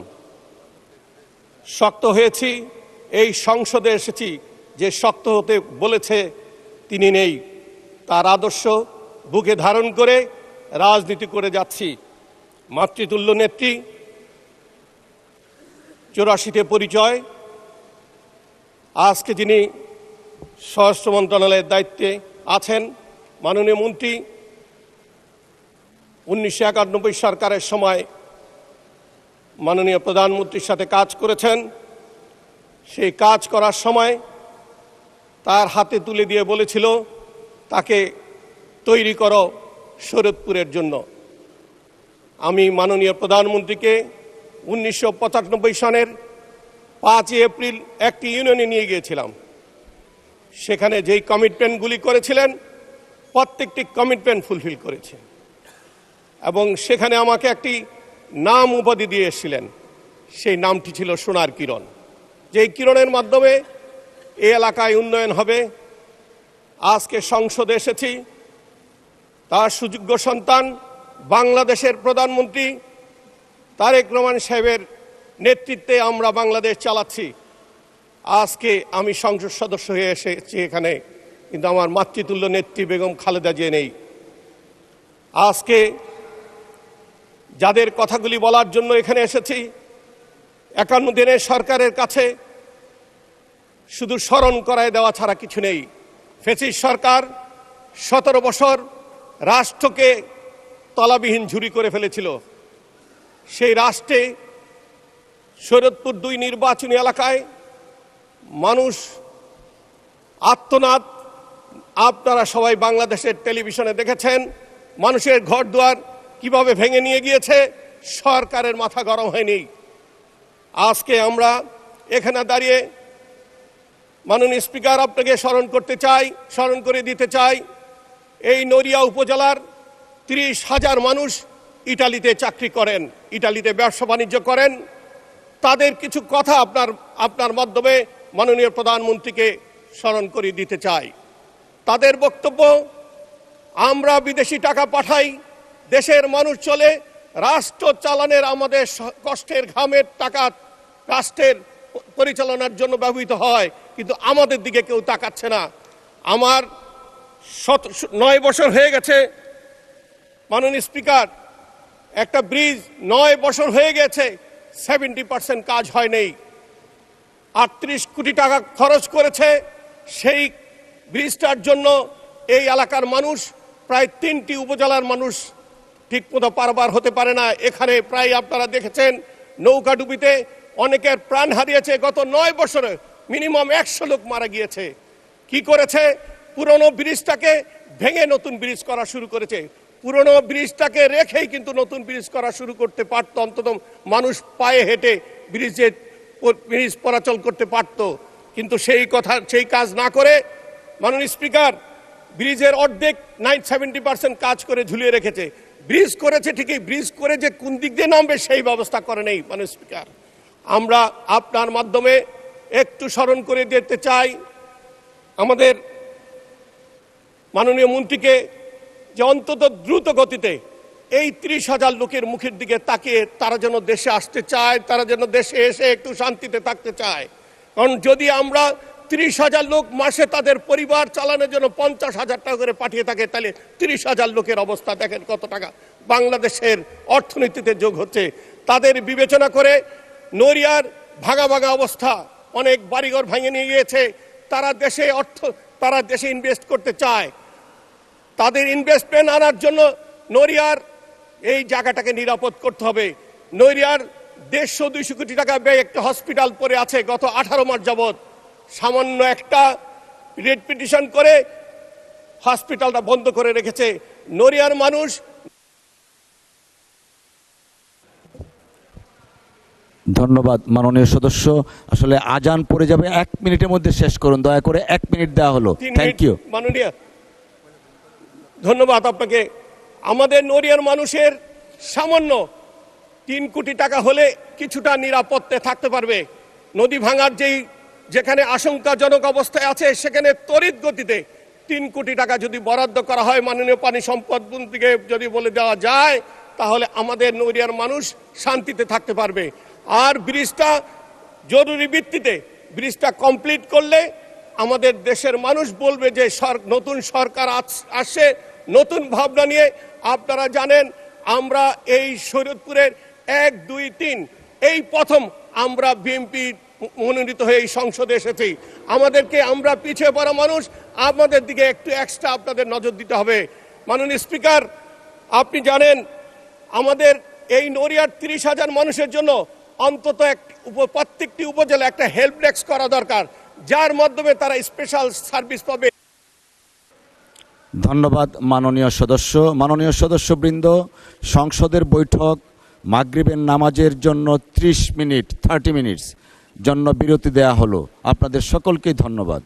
শক্ত হয়েছি, এই সংসদে এসেছি, যে শক্ত হতে বলেছে তিনি নেই, তার আদর্শ বুকে ধারণ করে রাজনীতি করে যাচ্ছি। মাতৃতুল্য নেত্রী, 84তে পরিচয়। আজকে যিনি স্বরাষ্ট্র মন্ত্রণালয়ের দায়িত্বে আছেন, মাননীয় মন্ত্রী 1991 সরকারের সময় মাননীয় প্রধানমন্ত্রীর সাথে কাজ করেছেন। সেই কাজ করার সময় তার হাতে তুলে দিয়ে বলেছিল, তাকে তৈরি করো শরৎপুরের জন্য। আমি মাননীয় প্রধানমন্ত্রীকে 1995 সনের 5 এপ্রিল একটি ইউনিয়নে নিয়ে গিয়েছিলাম। সেখানে যেই কমিটমেন্টগুলি করেছিলেন, প্রত্যেকটি কমিটমেন্ট ফুলফিল করেছে এবং সেখানে আমাকে একটি নাম উপাধি দিয়ে এসেছিলেন। সেই নামটি ছিল সোনার কিরণ। যেই কিরণের মাধ্যমে এই এলাকায় উন্নয়ন হবে। আজকে সংসদে এসেছি, তার সুযোগ্য সন্তান বাংলাদেশের প্রধানমন্ত্রী তারেক রহমান সাহেবের নেতৃত্বে আমরা বাংলাদেশ চালাচ্ছি। আজকে আমি সংসদ সদস্য হয়ে এসেছি এখানে, কিন্তু আমার মাতৃতুল্য নেত্রী বেগম খালেদা জিয়া নেই। আজকে যাদের কথাগুলি বলার জন্য এখানে এসেছি, 51 দিনের সরকারের কাছে শুধু স্মরণ করায় দেওয়া ছাড়া কিছু নেই। ফ্যাসিস্ট সরকার 17 বছর রাষ্ট্রকে তলাবিহীন ঝুরি করে ফেলেছিল। সেই রাষ্ট্রে শরৎপুর 2 নির্বাচনী এলাকায় মানুষ আত্মনাদ, আপনারা সবাই বাংলাদেশের টেলিভিশনে দেখেছেন, মানুষের ঘরদুয়ার কিভাবে ভেঙে নিয়ে গিয়েছে, সরকারের মাথা গরম হয়নি। আজকে আমরা এখানে দাঁড়িয়ে মাননীয় স্পিকার আপনাকে স্মরণ করে দিতে চাই, এই নড়িয়া উপজেলার 30,000 মানুষ ইটালিতে চাকরি করেন, ইটালিতে ব্যবসা বাণিজ্য করেন। তাদের কিছু কথা আপনার মাধ্যমে মাননীয় প্রধানমন্ত্রীকে স্মরণ করে দিতে চাই। তাদের বক্তব্য, আমরা বিদেশি টাকা পাঠাই, দেশের মানুষ চলে, রাষ্ট্র চালানের আমাদের কষ্টের ঘামের টাকা রাষ্ট্রের পরিচালনার জন্য ব্যবহৃত হয়, কিন্তু আমাদের দিকে কেউ তাকাচ্ছে না। আমার 9 বছর হয়ে গেছে মাননীয় স্পিকার, একটা ব্রিজ 9 বছর হয়ে গেছে, 70% কাজ হয় নাই। 38 কোটি টাকা খরচ করেছে সেই ব্রিজটার জন্য। এই এলাকার মানুষ, প্রায় 3টি উপজেলার মানুষ ঠিকমতো পারাপার হতে পারে না। এখানে প্রায় আপনারা দেখেছেন নৌকাডুবিতে অনেকের প্রাণ হারিয়েছে। গত 9 বছরে মিনিমাম 100 লোক মারা গিয়েছে। কি করেছে? পুরনো ব্রিজটাকে ভেঙে নতুন ব্রিজ করা শুরু করেছে। পুরনো ব্রিজটাকে রেখেই কিন্তু নতুন ব্রিজ করা শুরু করতে পারত, অন্তত মানুষ পায়ে হেঁটে ব্রিজ চলাচল করতে পারত। কিন্তু সেই কাজ না করে মাননীয় স্পিকার ব্রিজের অর্ধেক 70% কাজ করে ঝুলিয়ে রেখেছে। ব্রিজ করেছে ঠিকই, ব্রিজ করে যে কোন দিক দিয়ে নামবে সেই ব্যবস্থা করে নেই। মাননীয় স্পিকার, আমরা আপনার মাধ্যমে একটু স্মরণ করে দিতে চাই আমাদের মাননীয় মন্ত্রীকে, যে অন্তত দ্রুত গতিতে এই 30,000 লোকের মুখের দিকে তাকিয়ে তারা যেন দেশে আসতে চায়, তারা যেন দেশে এসে একটু শান্তিতে থাকতে চায়। কারণ যদি আমরা 30,000 লোক মাসে তাদের পরিবার চালানোর জন্য 50,000 টাকা করে পাঠিয়ে থাকে, তাহলে 30,000 লোকের অবস্থা দেখেন কত টাকা বাংলাদেশের অর্থনীতিতে যোগ হচ্ছে। তাদের বিবেচনা করে নড়িয়ার ভাগা ভাগা অবস্থা, অনেক বাড়িঘর ভেঙে নিয়ে গিয়েছে, তারা দেশে ইনভেস্ট করতে চায়। তাদের ইনভেস্টমেন্ট আনার জন্য নড়িয়ার এই জায়গাটাকে নিরাপদ করতে হবে। নড়িয়ার 150-200 কোটি টাকা ব্যয় একটা হসপিটাল পড়ে আছে গত 18 মাস যাবৎ। সামান্য একটা রিট পিটিশন করে হসপিটালটা বন্ধ করে রেখেছে। নড়িয়ার মানুষ ধন্যবাদ মাননীয় সদস্য। আসলে আজান পড়ে যাবে, 1 মিনিটের মধ্যে শেষ করুন, দয়া করে। 1 মিনিট দেওয়া হলো। থ্যাংক ইউ মাননীয়, ধন্যবাদ আপনাকে। আমাদের নড়িয়ার মানুষের সামান্য 3 কোটি টাকা হলে কিছুটা নিরাপত্তে থাকতে পারবে। নদী ভাঙার যেখানে আশঙ্কাজনক অবস্থায় আছে সেখানে তড়িৎ গতিতে 3 কোটি টাকা যদি বরাদ্দ করা হয়, মাননীয় পানি সম্পদ মন্ত্রীকে যদি বলে দেওয়া যায়, তাহলে আমাদের নড়িয়ার মানুষ শান্তিতে থাকতে পারবে। আর ব্রিজটা জরুরি ভিত্তিতে ব্রিজটা কমপ্লিট করলে আমাদের দেশের মানুষ বলবে যে নতুন সরকার আসছে নতুন ভাবনা নিয়ে। আপনারা জানেন আমরা এই শরীয়তপুরের 1, 2, 3 এই প্রথম আমরা বিএনপি মনোনীত হয়ে এই সংসদে এসেছি। আমরা পিছিয়ে পড়া মানুষ, আমাদের দিকে একটু এক্সট্রা আপনাদের নজর দিতে হবে। মাননীয় স্পিকার, আপনি জানেন আমাদের এই নড়িয়ার 30,000 মানুষের জন্য অন্তত প্রত্যেকটি উপজেলা একটা হেল্প ডেস্ক করা দরকার, যার মাধ্যমে তারা স্পেশাল সার্ভিস পাবে। ধন্যবাদ মাননীয় সদস্য। মাননীয় সদস্যবৃন্দ, সংসদের বৈঠক মাগরিবের নামাজের জন্য 30 মিনিট জন্য বিরতি দেয়া হলো। আপনাদের সকলকেই ধন্যবাদ।